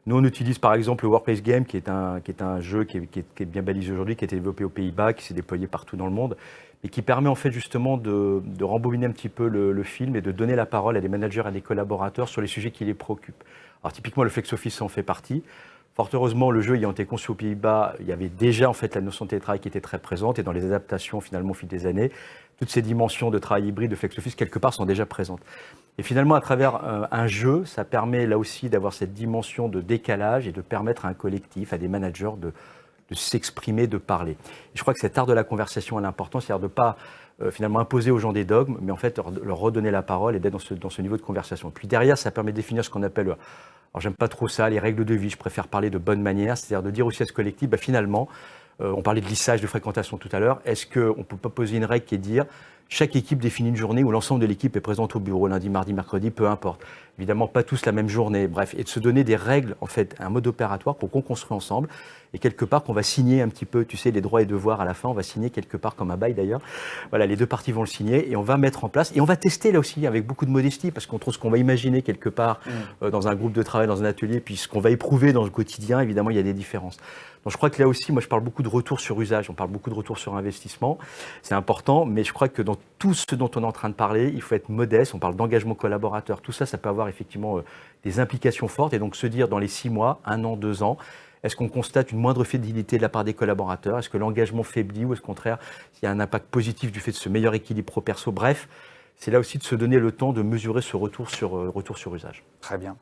[SPEAKER 5] Nous, on utilise par exemple le Workplace Game, qui est un jeu qui est bien balisé aujourd'hui, qui a été développé aux Pays-Bas, qui s'est déployé partout dans le monde, et qui permet en fait justement de rembobiner un petit peu le film et de donner la parole à des managers, à des collaborateurs sur les sujets qui les préoccupent. Alors typiquement, le Flex Office en fait partie. Fort heureusement, le jeu ayant été conçu aux Pays-Bas, il y avait déjà en fait la notion de télétravail qui était très présente, et dans les adaptations finalement au fil des années, toutes ces dimensions de travail hybride, de Flex Office, quelque part sont déjà présentes. Et finalement, à travers un jeu, ça permet là aussi d'avoir cette dimension de décalage et de permettre à un collectif, à des managers de s'exprimer, de parler. Et je crois que cet art de la conversation a l'importance, c'est-à-dire de ne pas finalement imposer aux gens des dogmes, mais en fait leur redonner la parole et d'être dans ce niveau de conversation. Puis derrière, ça permet de définir ce qu'on appelle Alors j'aime pas trop ça, les règles de vie, je préfère parler de bonne manière, c'est-à-dire de dire aussi à ce collectif, finalement, on parlait de lissage, de fréquentation tout à l'heure, est-ce qu'on ne peut pas poser une règle qui est de dire chaque équipe définit une journée où l'ensemble de l'équipe est présente au bureau, lundi, mardi, mercredi, peu importe. Évidemment, pas tous la même journée, bref, et de se donner des règles, en fait, un mode opératoire qu'on construit ensemble, et quelque part qu'on va signer un petit peu, tu sais, les droits et devoirs à la fin, on va signer quelque part comme un bail d'ailleurs. Voilà, les deux parties vont le signer, et on va mettre en place, et on va tester là aussi avec beaucoup de modestie, parce qu'on trouve ce qu'on va imaginer quelque part dans un groupe de travail, dans un atelier, puis ce qu'on va éprouver dans le quotidien, évidemment, il y a des différences. Donc je crois que là aussi, moi je parle beaucoup de retour sur usage, on parle beaucoup de retour sur investissement, c'est important, mais je crois que dans tout ce dont on est en train de parler, il faut être modeste, on parle d'engagement collaborateur, tout ça, ça peut avoir effectivement des implications fortes, et donc se dire dans les 6 mois, 1 an, 2 ans, est-ce qu'on constate une moindre fidélité de la part des collaborateurs, est-ce que l'engagement faiblit, ou est-ce qu'au contraire, il y a un impact positif du fait de ce meilleur équilibre pro-perso, bref, c'est là aussi de se donner le temps de mesurer ce retour sur usage.
[SPEAKER 1] Très bien.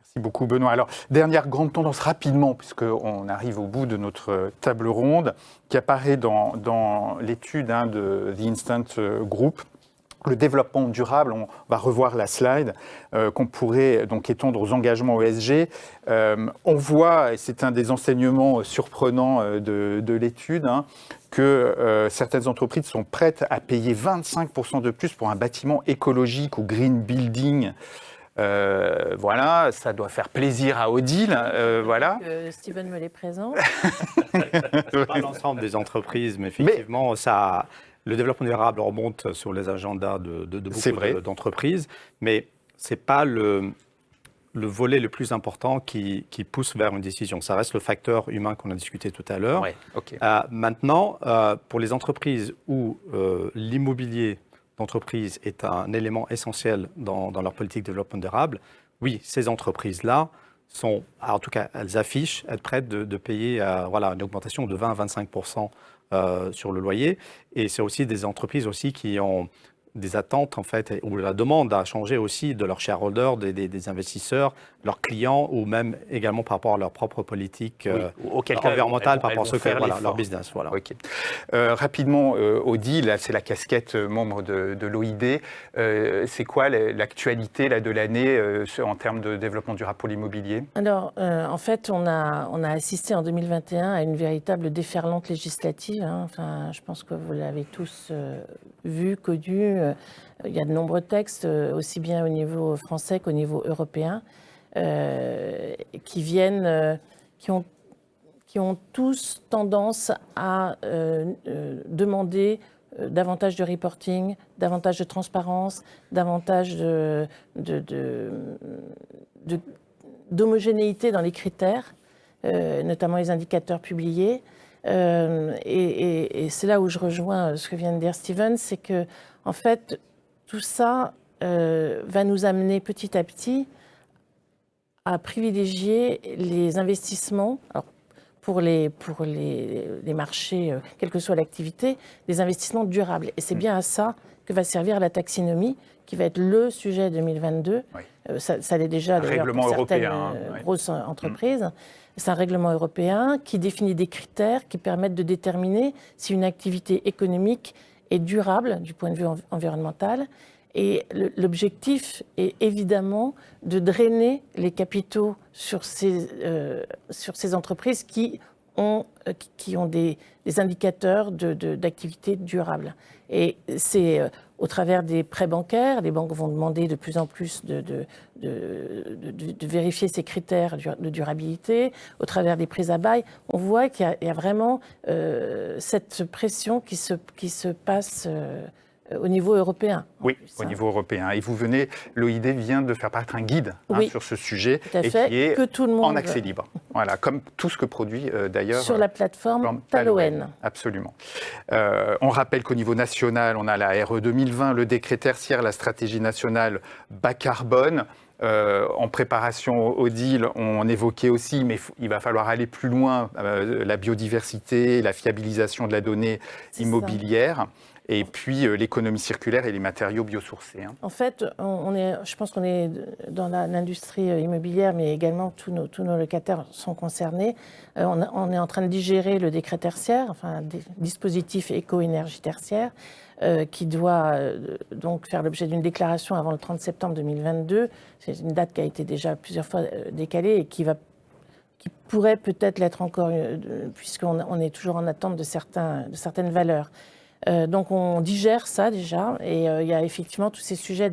[SPEAKER 1] Merci beaucoup, Benoît. Alors, dernière grande tendance rapidement, puisqu'on arrive au bout de notre table ronde, qui apparaît dans l'étude de The Instant Group. Le développement durable, on va revoir la slide, qu'on pourrait donc étendre aux engagements ESG. On voit, et c'est un des enseignements surprenants de l'étude, que certaines entreprises sont prêtes à payer 25% de plus pour un bâtiment écologique ou green building. Voilà, ça doit faire plaisir à Odile. Voilà.
[SPEAKER 4] Steven me les présente.
[SPEAKER 3] Pas l'ensemble des entreprises, mais effectivement, le développement durable remonte sur les agendas de beaucoup d'entreprises, mais ce n'est pas le volet le plus important qui pousse vers une décision. Ça reste le facteur humain qu'on a discuté tout à l'heure.
[SPEAKER 1] Ouais, okay.
[SPEAKER 3] Maintenant, pour les entreprises où l'immobilier d'entreprise est un élément essentiel dans leur politique de développement durable, oui, ces entreprises-là sont, en tout cas, elles affichent être prêtes de payer une augmentation de 20 à 25% sur le loyer. Et c'est aussi des entreprises aussi qui ont des attentes, en fait, ou la demande à changer aussi de leurs shareholders, des investisseurs, leurs clients, ou même également par rapport à leur propre politique environnementale, par rapport à leur business. Voilà.
[SPEAKER 1] Okay. Rapidement, Odile, c'est la casquette membre de l'OID. C'est quoi l'actualité de l'année en termes de développement durable pour l'immobilier ?
[SPEAKER 4] Alors, en fait, on a assisté en 2021 à une véritable déferlante législative. Enfin, je pense que vous l'avez tous vu, connu. Il y a de nombreux textes, aussi bien au niveau français qu'au niveau européen, qui ont tous tendance à demander davantage de reporting, davantage de transparence, davantage d'homogénéité dans les critères, notamment les indicateurs publiés. Et c'est là où je rejoins ce que vient de dire Steven, c'est que en fait, tout ça va nous amener petit à petit à privilégier les investissements, alors pour les marchés, quelle que soit l'activité, des investissements durables. Et c'est bien à ça que va servir la taxinomie, qui va être le sujet 2022. Oui. Ça l'est déjà d'ailleurs pour certaines grosses entreprises. C'est un règlement européen qui définit des critères qui permettent de déterminer si une activité économique est durable du point de vue environnemental. Et l'objectif est évidemment de drainer les capitaux sur ces entreprises qui ont des indicateurs d'activité durable. Et c'est au travers des prêts bancaires, les banques vont demander de plus en plus de vérifier ces critères de durabilité. Au travers des prêts à bail, on voit qu'il y a vraiment cette pression qui se passe au niveau européen.
[SPEAKER 1] Oui, au niveau européen. Et vous venez, l'OID vient de faire paraître un guide sur ce sujet
[SPEAKER 4] et qui est
[SPEAKER 1] que tout le monde en accès libre. Voilà, comme tout ce que produit d'ailleurs
[SPEAKER 4] sur la plateforme Taloen.
[SPEAKER 1] Absolument. On rappelle qu'au niveau national, on a la RE 2020, le décret tertiaire, la stratégie nationale bas carbone. En préparation, Odile, on évoquait aussi, mais il va falloir aller plus loin, la biodiversité, la fiabilisation de la donnée immobilière. et puis l'économie circulaire et les matériaux biosourcés. Hein.
[SPEAKER 4] En fait, je pense qu'on est dans l'industrie immobilière, mais également tous nos locataires sont concernés. On est en train de digérer le décret tertiaire, enfin, des dispositifs éco-énergie tertiaire, qui doit donc faire l'objet d'une déclaration avant le 30 septembre 2022. C'est une date qui a été déjà plusieurs fois décalée et qui pourrait peut-être l'être encore, puisqu'on est toujours en attente de certaines valeurs. Donc on digère ça déjà, et il y a effectivement tous ces sujets,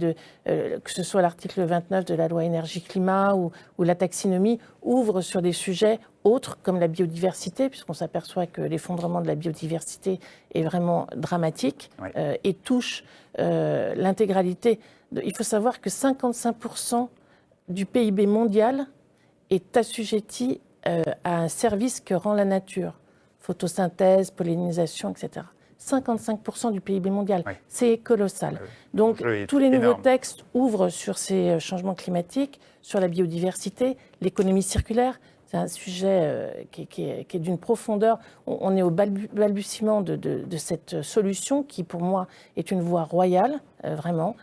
[SPEAKER 4] que ce soit l'article 29 de la loi énergie-climat ou la taxinomie, ouvrent sur des sujets autres comme la biodiversité, puisqu'on s'aperçoit que l'effondrement de la biodiversité est vraiment dramatique, et touche l'intégralité. Il faut savoir que 55% du PIB mondial est assujetti à un service que rend la nature, photosynthèse, pollinisation, etc. 55% du PIB mondial, c'est colossal. Donc tous les nouveaux textes ouvrent sur ces changements climatiques, sur la biodiversité, l'économie circulaire. C'est un sujet qui est d'une profondeur. On est au balbutiement de cette solution qui, pour moi, est une voie royale, vraiment.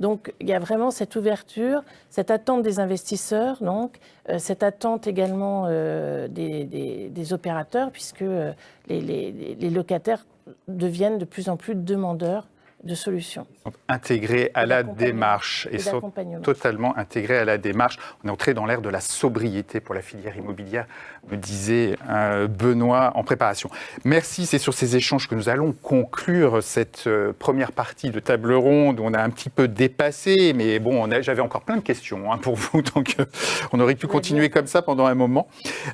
[SPEAKER 4] Donc il y a vraiment cette ouverture, cette attente des investisseurs, donc cette attente également des opérateurs, puisque les locataires deviennent de plus en plus demandeurs de solutions.
[SPEAKER 1] Intégrés à la démarche et sont totalement intégrés à la démarche. On est entré dans l'ère de la sobriété pour la filière immobilière, me disait Benoît en préparation. Merci, c'est sur ces échanges que nous allons conclure cette première partie de table ronde. On a un petit peu dépassé, mais bon, j'avais encore plein de questions pour vous, donc on aurait pu continuer comme ça pendant un moment.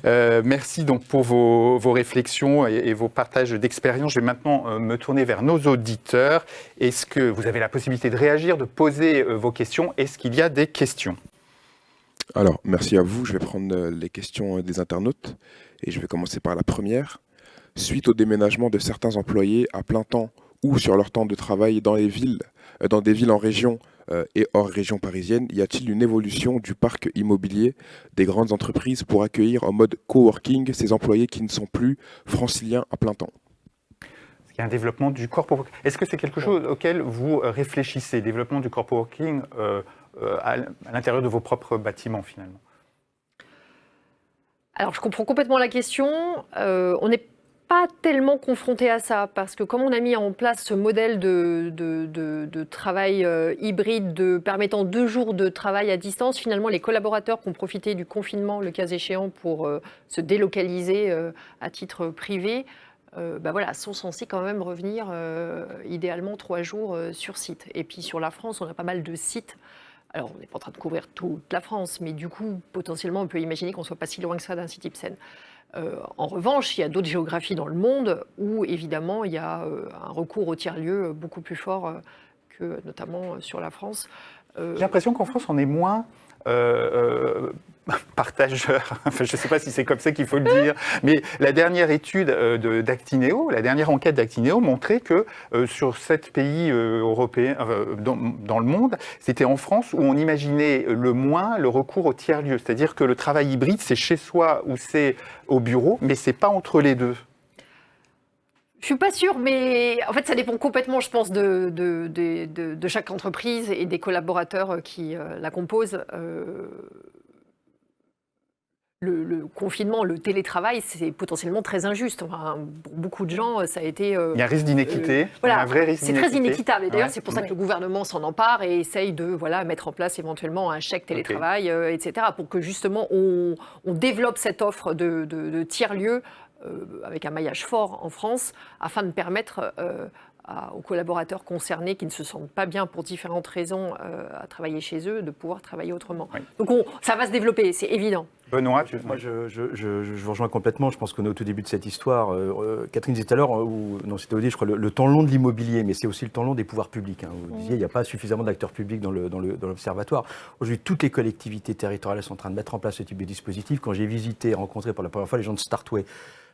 [SPEAKER 1] Merci donc pour vos réflexions et vos partages d'expérience. Je vais maintenant me tourner vers nos auditeurs. Est-ce que vous avez la possibilité de réagir, de poser vos questions? Est-ce qu'il y a des questions?
[SPEAKER 6] Alors, merci à vous. Je vais prendre les questions des internautes et je vais commencer par la première. Suite au déménagement de certains employés à plein temps ou sur leur temps de travail dans des villes en région et hors région parisienne, y a-t-il une évolution du parc immobilier des grandes entreprises pour accueillir en mode coworking ces employés qui ne sont plus franciliens à plein temps?
[SPEAKER 1] Il y a un développement du corporate. Est-ce que c'est quelque chose auquel vous réfléchissez, développement du corporate à l'intérieur de vos propres bâtiments finalement?
[SPEAKER 2] Alors je comprends complètement la question. On n'est pas tellement confronté à ça parce que comme on a mis en place ce modèle de travail hybride permettant 2 jours de travail à distance, finalement les collaborateurs qui ont profité du confinement, le cas échéant, pour se délocaliser à titre privé, sont censés quand même revenir idéalement 3 jours sur site. Et puis sur la France, on a pas mal de sites. Alors, on n'est pas en train de couvrir toute la France, mais du coup, potentiellement, on peut imaginer qu'on ne soit pas si loin que ça d'un site Ipsen. En revanche, il y a d'autres géographies dans le monde où, évidemment, il y a un recours au tiers-lieu beaucoup plus fort que notamment sur la France.
[SPEAKER 1] J'ai l'impression qu'en France, on est moins partageur. Enfin, je ne sais pas si c'est comme ça qu'il faut le dire, mais la dernière étude d'Actineo, la dernière enquête d'Actineo montrait que sur 7 pays européens, dans le monde, c'était en France où on imaginait le moins le recours au tiers-lieu. C'est-à-dire que le travail hybride, c'est chez soi ou c'est au bureau, mais c'est pas entre les deux.
[SPEAKER 2] Je suis pas sûre, mais en fait, ça dépend complètement, je pense, de chaque entreprise et des collaborateurs qui la composent. Le confinement, le télétravail, c'est potentiellement très injuste. Enfin, pour beaucoup de gens, ça a été...
[SPEAKER 1] il y a un risque d'inéquité, un vrai risque d'inéquité.
[SPEAKER 2] C'est très inéquitable. Et d'ailleurs, c'est pour ça que le gouvernement s'en empare et essaye de mettre en place éventuellement un chèque télétravail, etc., pour que justement on développe cette offre de tiers-lieux avec un maillage fort en France, afin de permettre aux collaborateurs concernés qui ne se sentent pas bien pour différentes raisons à travailler chez eux, de pouvoir travailler autrement. Oui. Donc ça va se développer, c'est évident.
[SPEAKER 5] Benoît, moi je vous rejoins complètement. Je pense qu'on est au tout début de cette histoire. Catherine disait tout à l'heure, c'était Odile, je crois, le temps long de l'immobilier, mais c'est aussi le temps long des pouvoirs publics. Vous disiez, il n'y a pas suffisamment d'acteurs publics dans l'observatoire. Aujourd'hui, toutes les collectivités territoriales sont en train de mettre en place ce type de dispositif. Quand j'ai visité et rencontré pour la première fois les gens de Startway,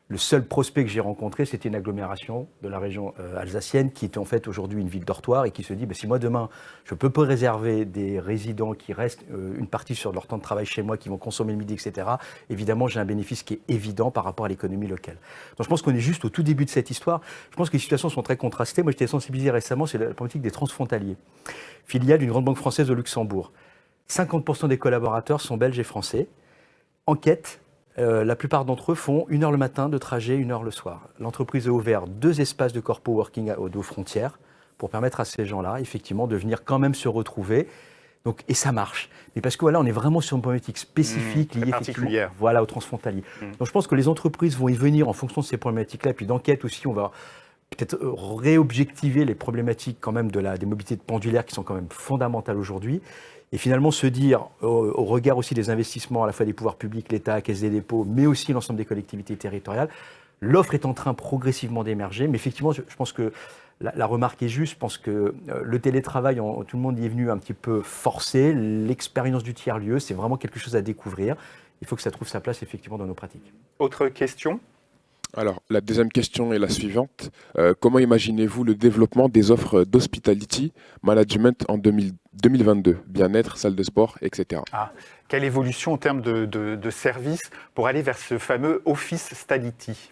[SPEAKER 5] Le seul prospect que j'ai rencontré, c'était une agglomération de la région alsacienne qui est en fait aujourd'hui une ville dortoir et qui se dit si moi demain je peux pas réserver des résidents qui restent une partie sur leur temps de travail chez moi, qui vont consommer le midi, etc., évidemment j'ai un bénéfice qui est évident par rapport à l'économie locale. Donc je pense qu'on est juste au tout début de cette histoire. Je pense que les situations sont très contrastées. Moi j'étais sensibilisé récemment, c'est la politique des transfrontaliers, filiale d'une grande banque française au Luxembourg. 50% des collaborateurs sont belges et français. Enquête. La plupart d'entre eux font 1 heure le matin de trajet, 1 heure le soir. L'entreprise a ouvert 2 espaces de corpo working aux frontières pour permettre à ces gens-là, effectivement, de venir quand même se retrouver. Donc, et ça marche. Mais parce que voilà, on est vraiment sur une problématique spécifique liée
[SPEAKER 1] particulière.
[SPEAKER 5] Voilà, aux transfrontaliers. Donc je pense que les entreprises vont y venir en fonction de ces problématiques-là. Et puis d'enquête aussi, on va peut-être réobjectiver les problématiques quand même des mobilités pendulaires qui sont quand même fondamentales aujourd'hui. Et finalement se dire, au regard aussi des investissements à la fois des pouvoirs publics, l'État, Caisse des dépôts, mais aussi l'ensemble des collectivités territoriales, l'offre est en train progressivement d'émerger. Mais effectivement, je pense que la remarque est juste. Je pense que le télétravail, tout le monde y est venu un petit peu forcé. L'expérience du tiers-lieu, c'est vraiment quelque chose à découvrir. Il faut que ça trouve sa place effectivement dans nos pratiques.
[SPEAKER 1] Autre question ?
[SPEAKER 6] Alors, la deuxième question est la suivante. Comment imaginez-vous le développement des offres d'hospitality management en 2022 ? Bien-être, salle de sport, etc.
[SPEAKER 1] Quelle évolution en termes de services pour aller vers ce fameux Office Stality ?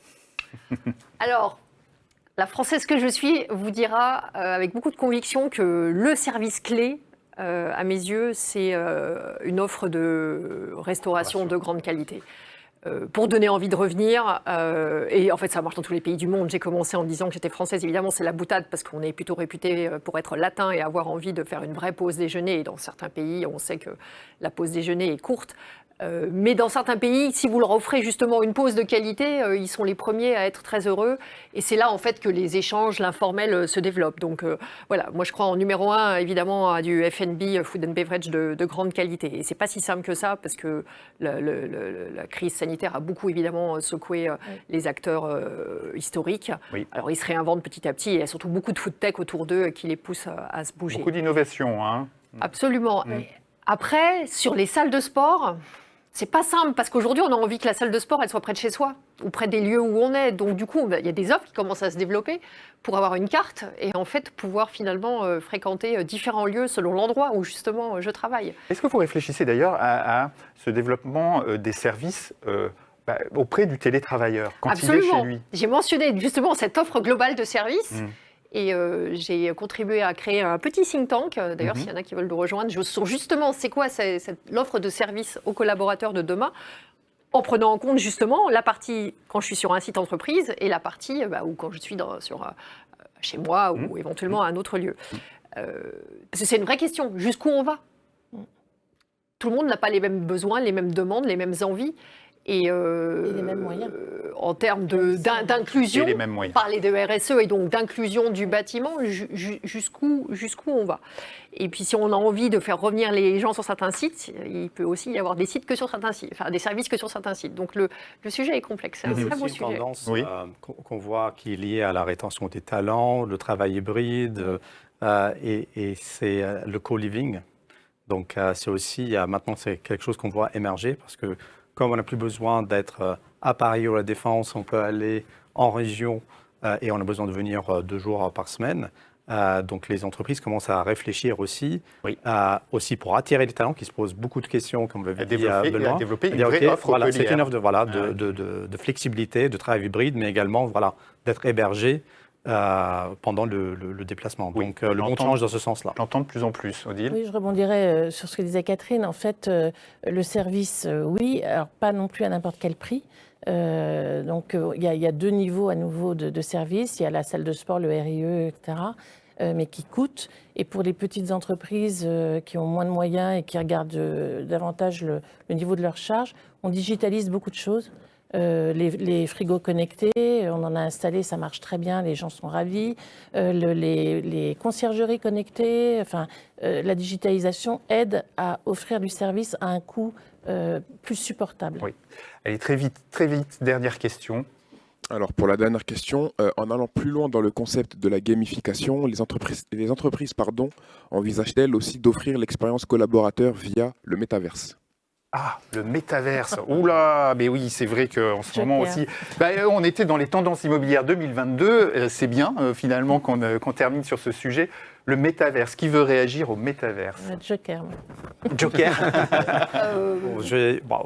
[SPEAKER 2] Alors, la Française que je suis vous dira avec beaucoup de conviction que le service clé, à mes yeux, c'est une offre de restauration de grande qualité. Pour donner envie de revenir, et en fait ça marche dans tous les pays du monde. J'ai commencé en disant que j'étais française, évidemment c'est la boutade parce qu'on est plutôt réputé pour être latin et avoir envie de faire une vraie pause déjeuner, et dans certains pays on sait que la pause déjeuner est courte. Mais dans certains pays, si vous leur offrez justement une pause de qualité, ils sont les premiers à être très heureux. Et c'est là en fait que les échanges, l'informel se développent. Donc voilà, moi je crois en numéro 1 évidemment à du F&B, food and beverage de grande qualité. Et c'est pas si simple que ça parce que la crise sanitaire a beaucoup évidemment secoué les acteurs historiques.
[SPEAKER 1] Oui.
[SPEAKER 2] Alors ils se réinventent petit à petit et il y a surtout beaucoup de food tech autour d'eux qui les poussent à se bouger.
[SPEAKER 1] Beaucoup d'innovation, hein ?
[SPEAKER 2] Absolument. Après, sur les salles de sport, c'est pas simple parce qu'aujourd'hui, on a envie que la salle de sport, elle soit près de chez soi ou près des lieux où on est. Donc, du coup, il y a des offres qui commencent à se développer pour avoir une carte et en fait pouvoir finalement fréquenter différents lieux selon l'endroit où justement je travaille.
[SPEAKER 1] Est-ce que vous réfléchissez d'ailleurs à ce développement des services auprès du télétravailleur quand
[SPEAKER 2] Absolument.
[SPEAKER 1] il est chez lui ?
[SPEAKER 2] J'ai mentionné justement cette offre globale de services. Et j'ai contribué à créer un petit think tank. D'ailleurs, s'il y en a qui veulent le rejoindre, sur justement, c'est quoi l'offre de service aux collaborateurs de demain, en prenant en compte justement la partie quand je suis sur un site entreprise et la partie ou quand je suis chez moi ou éventuellement à un autre lieu. Parce que c'est une vraie question. Jusqu'où on va ? Tout le monde n'a pas les mêmes besoins, les mêmes demandes, les mêmes envies. Et
[SPEAKER 4] les mêmes moyens.
[SPEAKER 2] En termes d'inclusion, parler de RSE et donc d'inclusion du bâtiment, jusqu'où on va. Et puis si on a envie de faire revenir les gens sur certains sites, il peut aussi y avoir des sites que sur certains sites, enfin des services que sur certains sites. Donc le sujet est complexe, c'est un très beau sujet.
[SPEAKER 3] Une tendance qu'on voit qui est liée à la rétention des talents, le travail hybride, et c'est le co-living. Donc c'est aussi, maintenant c'est quelque chose qu'on voit émerger parce que comme on n'a plus besoin d'être à Paris ou à la Défense, on peut aller en région et on a besoin de venir 2 jours par semaine. Donc les entreprises commencent à réfléchir aussi, aussi pour attirer les talents qui se posent beaucoup de questions, comme vous l'avez dit Benoît.
[SPEAKER 1] Développer une vraie offre hôtelière.
[SPEAKER 3] C'est une offre de flexibilité, de travail hybride, mais également d'être hébergé pendant le déplacement. Donc le monde change dans ce sens-là.
[SPEAKER 1] J'entends de plus en plus, Odile.
[SPEAKER 4] Oui, je rebondirais sur ce que disait Catherine. En fait, le service, oui, alors pas non plus à n'importe quel prix. Donc il y a 2 niveaux à nouveau de service. Il y a la salle de sport, le RIE, etc., mais qui coûtent. Et pour les petites entreprises qui ont moins de moyens et qui regardent davantage le niveau de leur charge, on digitalise beaucoup de choses. Les frigos connectés, on en a installé, ça marche très bien, les gens sont ravis. Les conciergeries connectées, la digitalisation aide à offrir du service à un coût plus supportable.
[SPEAKER 1] Oui. Allez, très vite, dernière question.
[SPEAKER 6] Alors pour la dernière question, en allant plus loin dans le concept de la gamification, les entreprises envisagent-elles aussi d'offrir l'expérience collaborateur via le métaverse ?
[SPEAKER 1] Ah, le métaverse. Oula, mais oui, c'est vrai qu'en ce moment
[SPEAKER 4] Joker.
[SPEAKER 1] aussi, on était dans les tendances immobilières 2022. C'est bien, finalement, qu'on termine sur ce sujet. Le métaverse. Qui veut réagir au métaverse?
[SPEAKER 4] Joker.
[SPEAKER 1] Joker.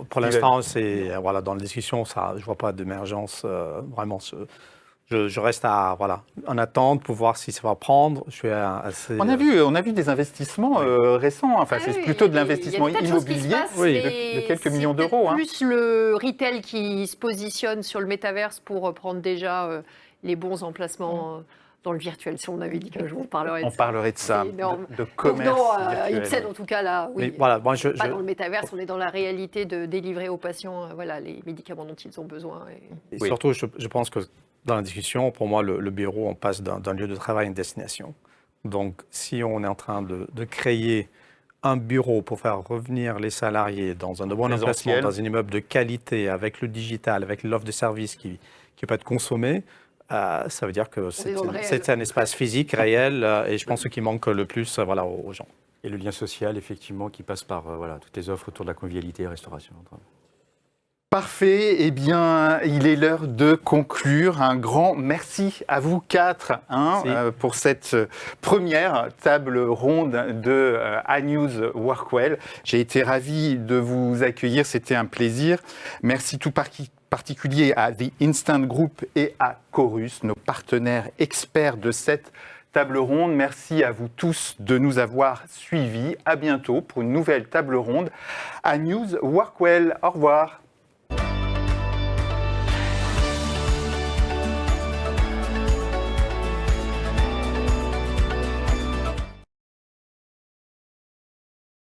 [SPEAKER 3] Pour l'instant, c'est dans la discussion, ça, je vois pas d'émergence vraiment. Je reste en attente pour voir si ça va prendre. Je suis assez.
[SPEAKER 1] On a vu des investissements récents. Enfin, c'est plutôt de l'investissement immobilier de quelques millions d'euros.
[SPEAKER 2] C'est plus le retail qui se positionne sur le métaverse pour prendre déjà les bons emplacements dans le virtuel. Si on avait dit qu'un jour on parlerait de
[SPEAKER 1] On
[SPEAKER 2] ça.
[SPEAKER 1] parlerait de ça,
[SPEAKER 2] C'est énorme.
[SPEAKER 1] de commerce virtuel.
[SPEAKER 2] Ipsen, en tout cas, là, oui.
[SPEAKER 3] Mais voilà, moi,
[SPEAKER 2] Pas dans le métaverse, on est dans la réalité de délivrer aux patients les médicaments dont ils ont besoin.
[SPEAKER 3] Et surtout, je pense que dans la discussion, pour moi, le bureau, on passe d'un lieu de travail à une destination. Donc, si on est en train de créer un bureau pour faire revenir les salariés dans un bon emplacement, dans un immeuble de qualité, avec le digital, avec l'offre de service qui peut être consommée, ça veut dire que c'est un espace physique, réel, et je pense qu'il manque le plus aux gens.
[SPEAKER 5] Et le lien social, effectivement, qui passe par toutes les offres autour de la convivialité et restauration.
[SPEAKER 1] Parfait. Eh bien, il est l'heure de conclure. Un grand merci à vous quatre pour cette première table ronde de ANews Workwell. J'ai été ravi de vous accueillir. C'était un plaisir. Merci tout particulier à The Instant Group et à Chorus, nos partenaires experts de cette table ronde. Merci à vous tous de nous avoir suivis. À bientôt pour une nouvelle table ronde ANews Workwell. Au revoir.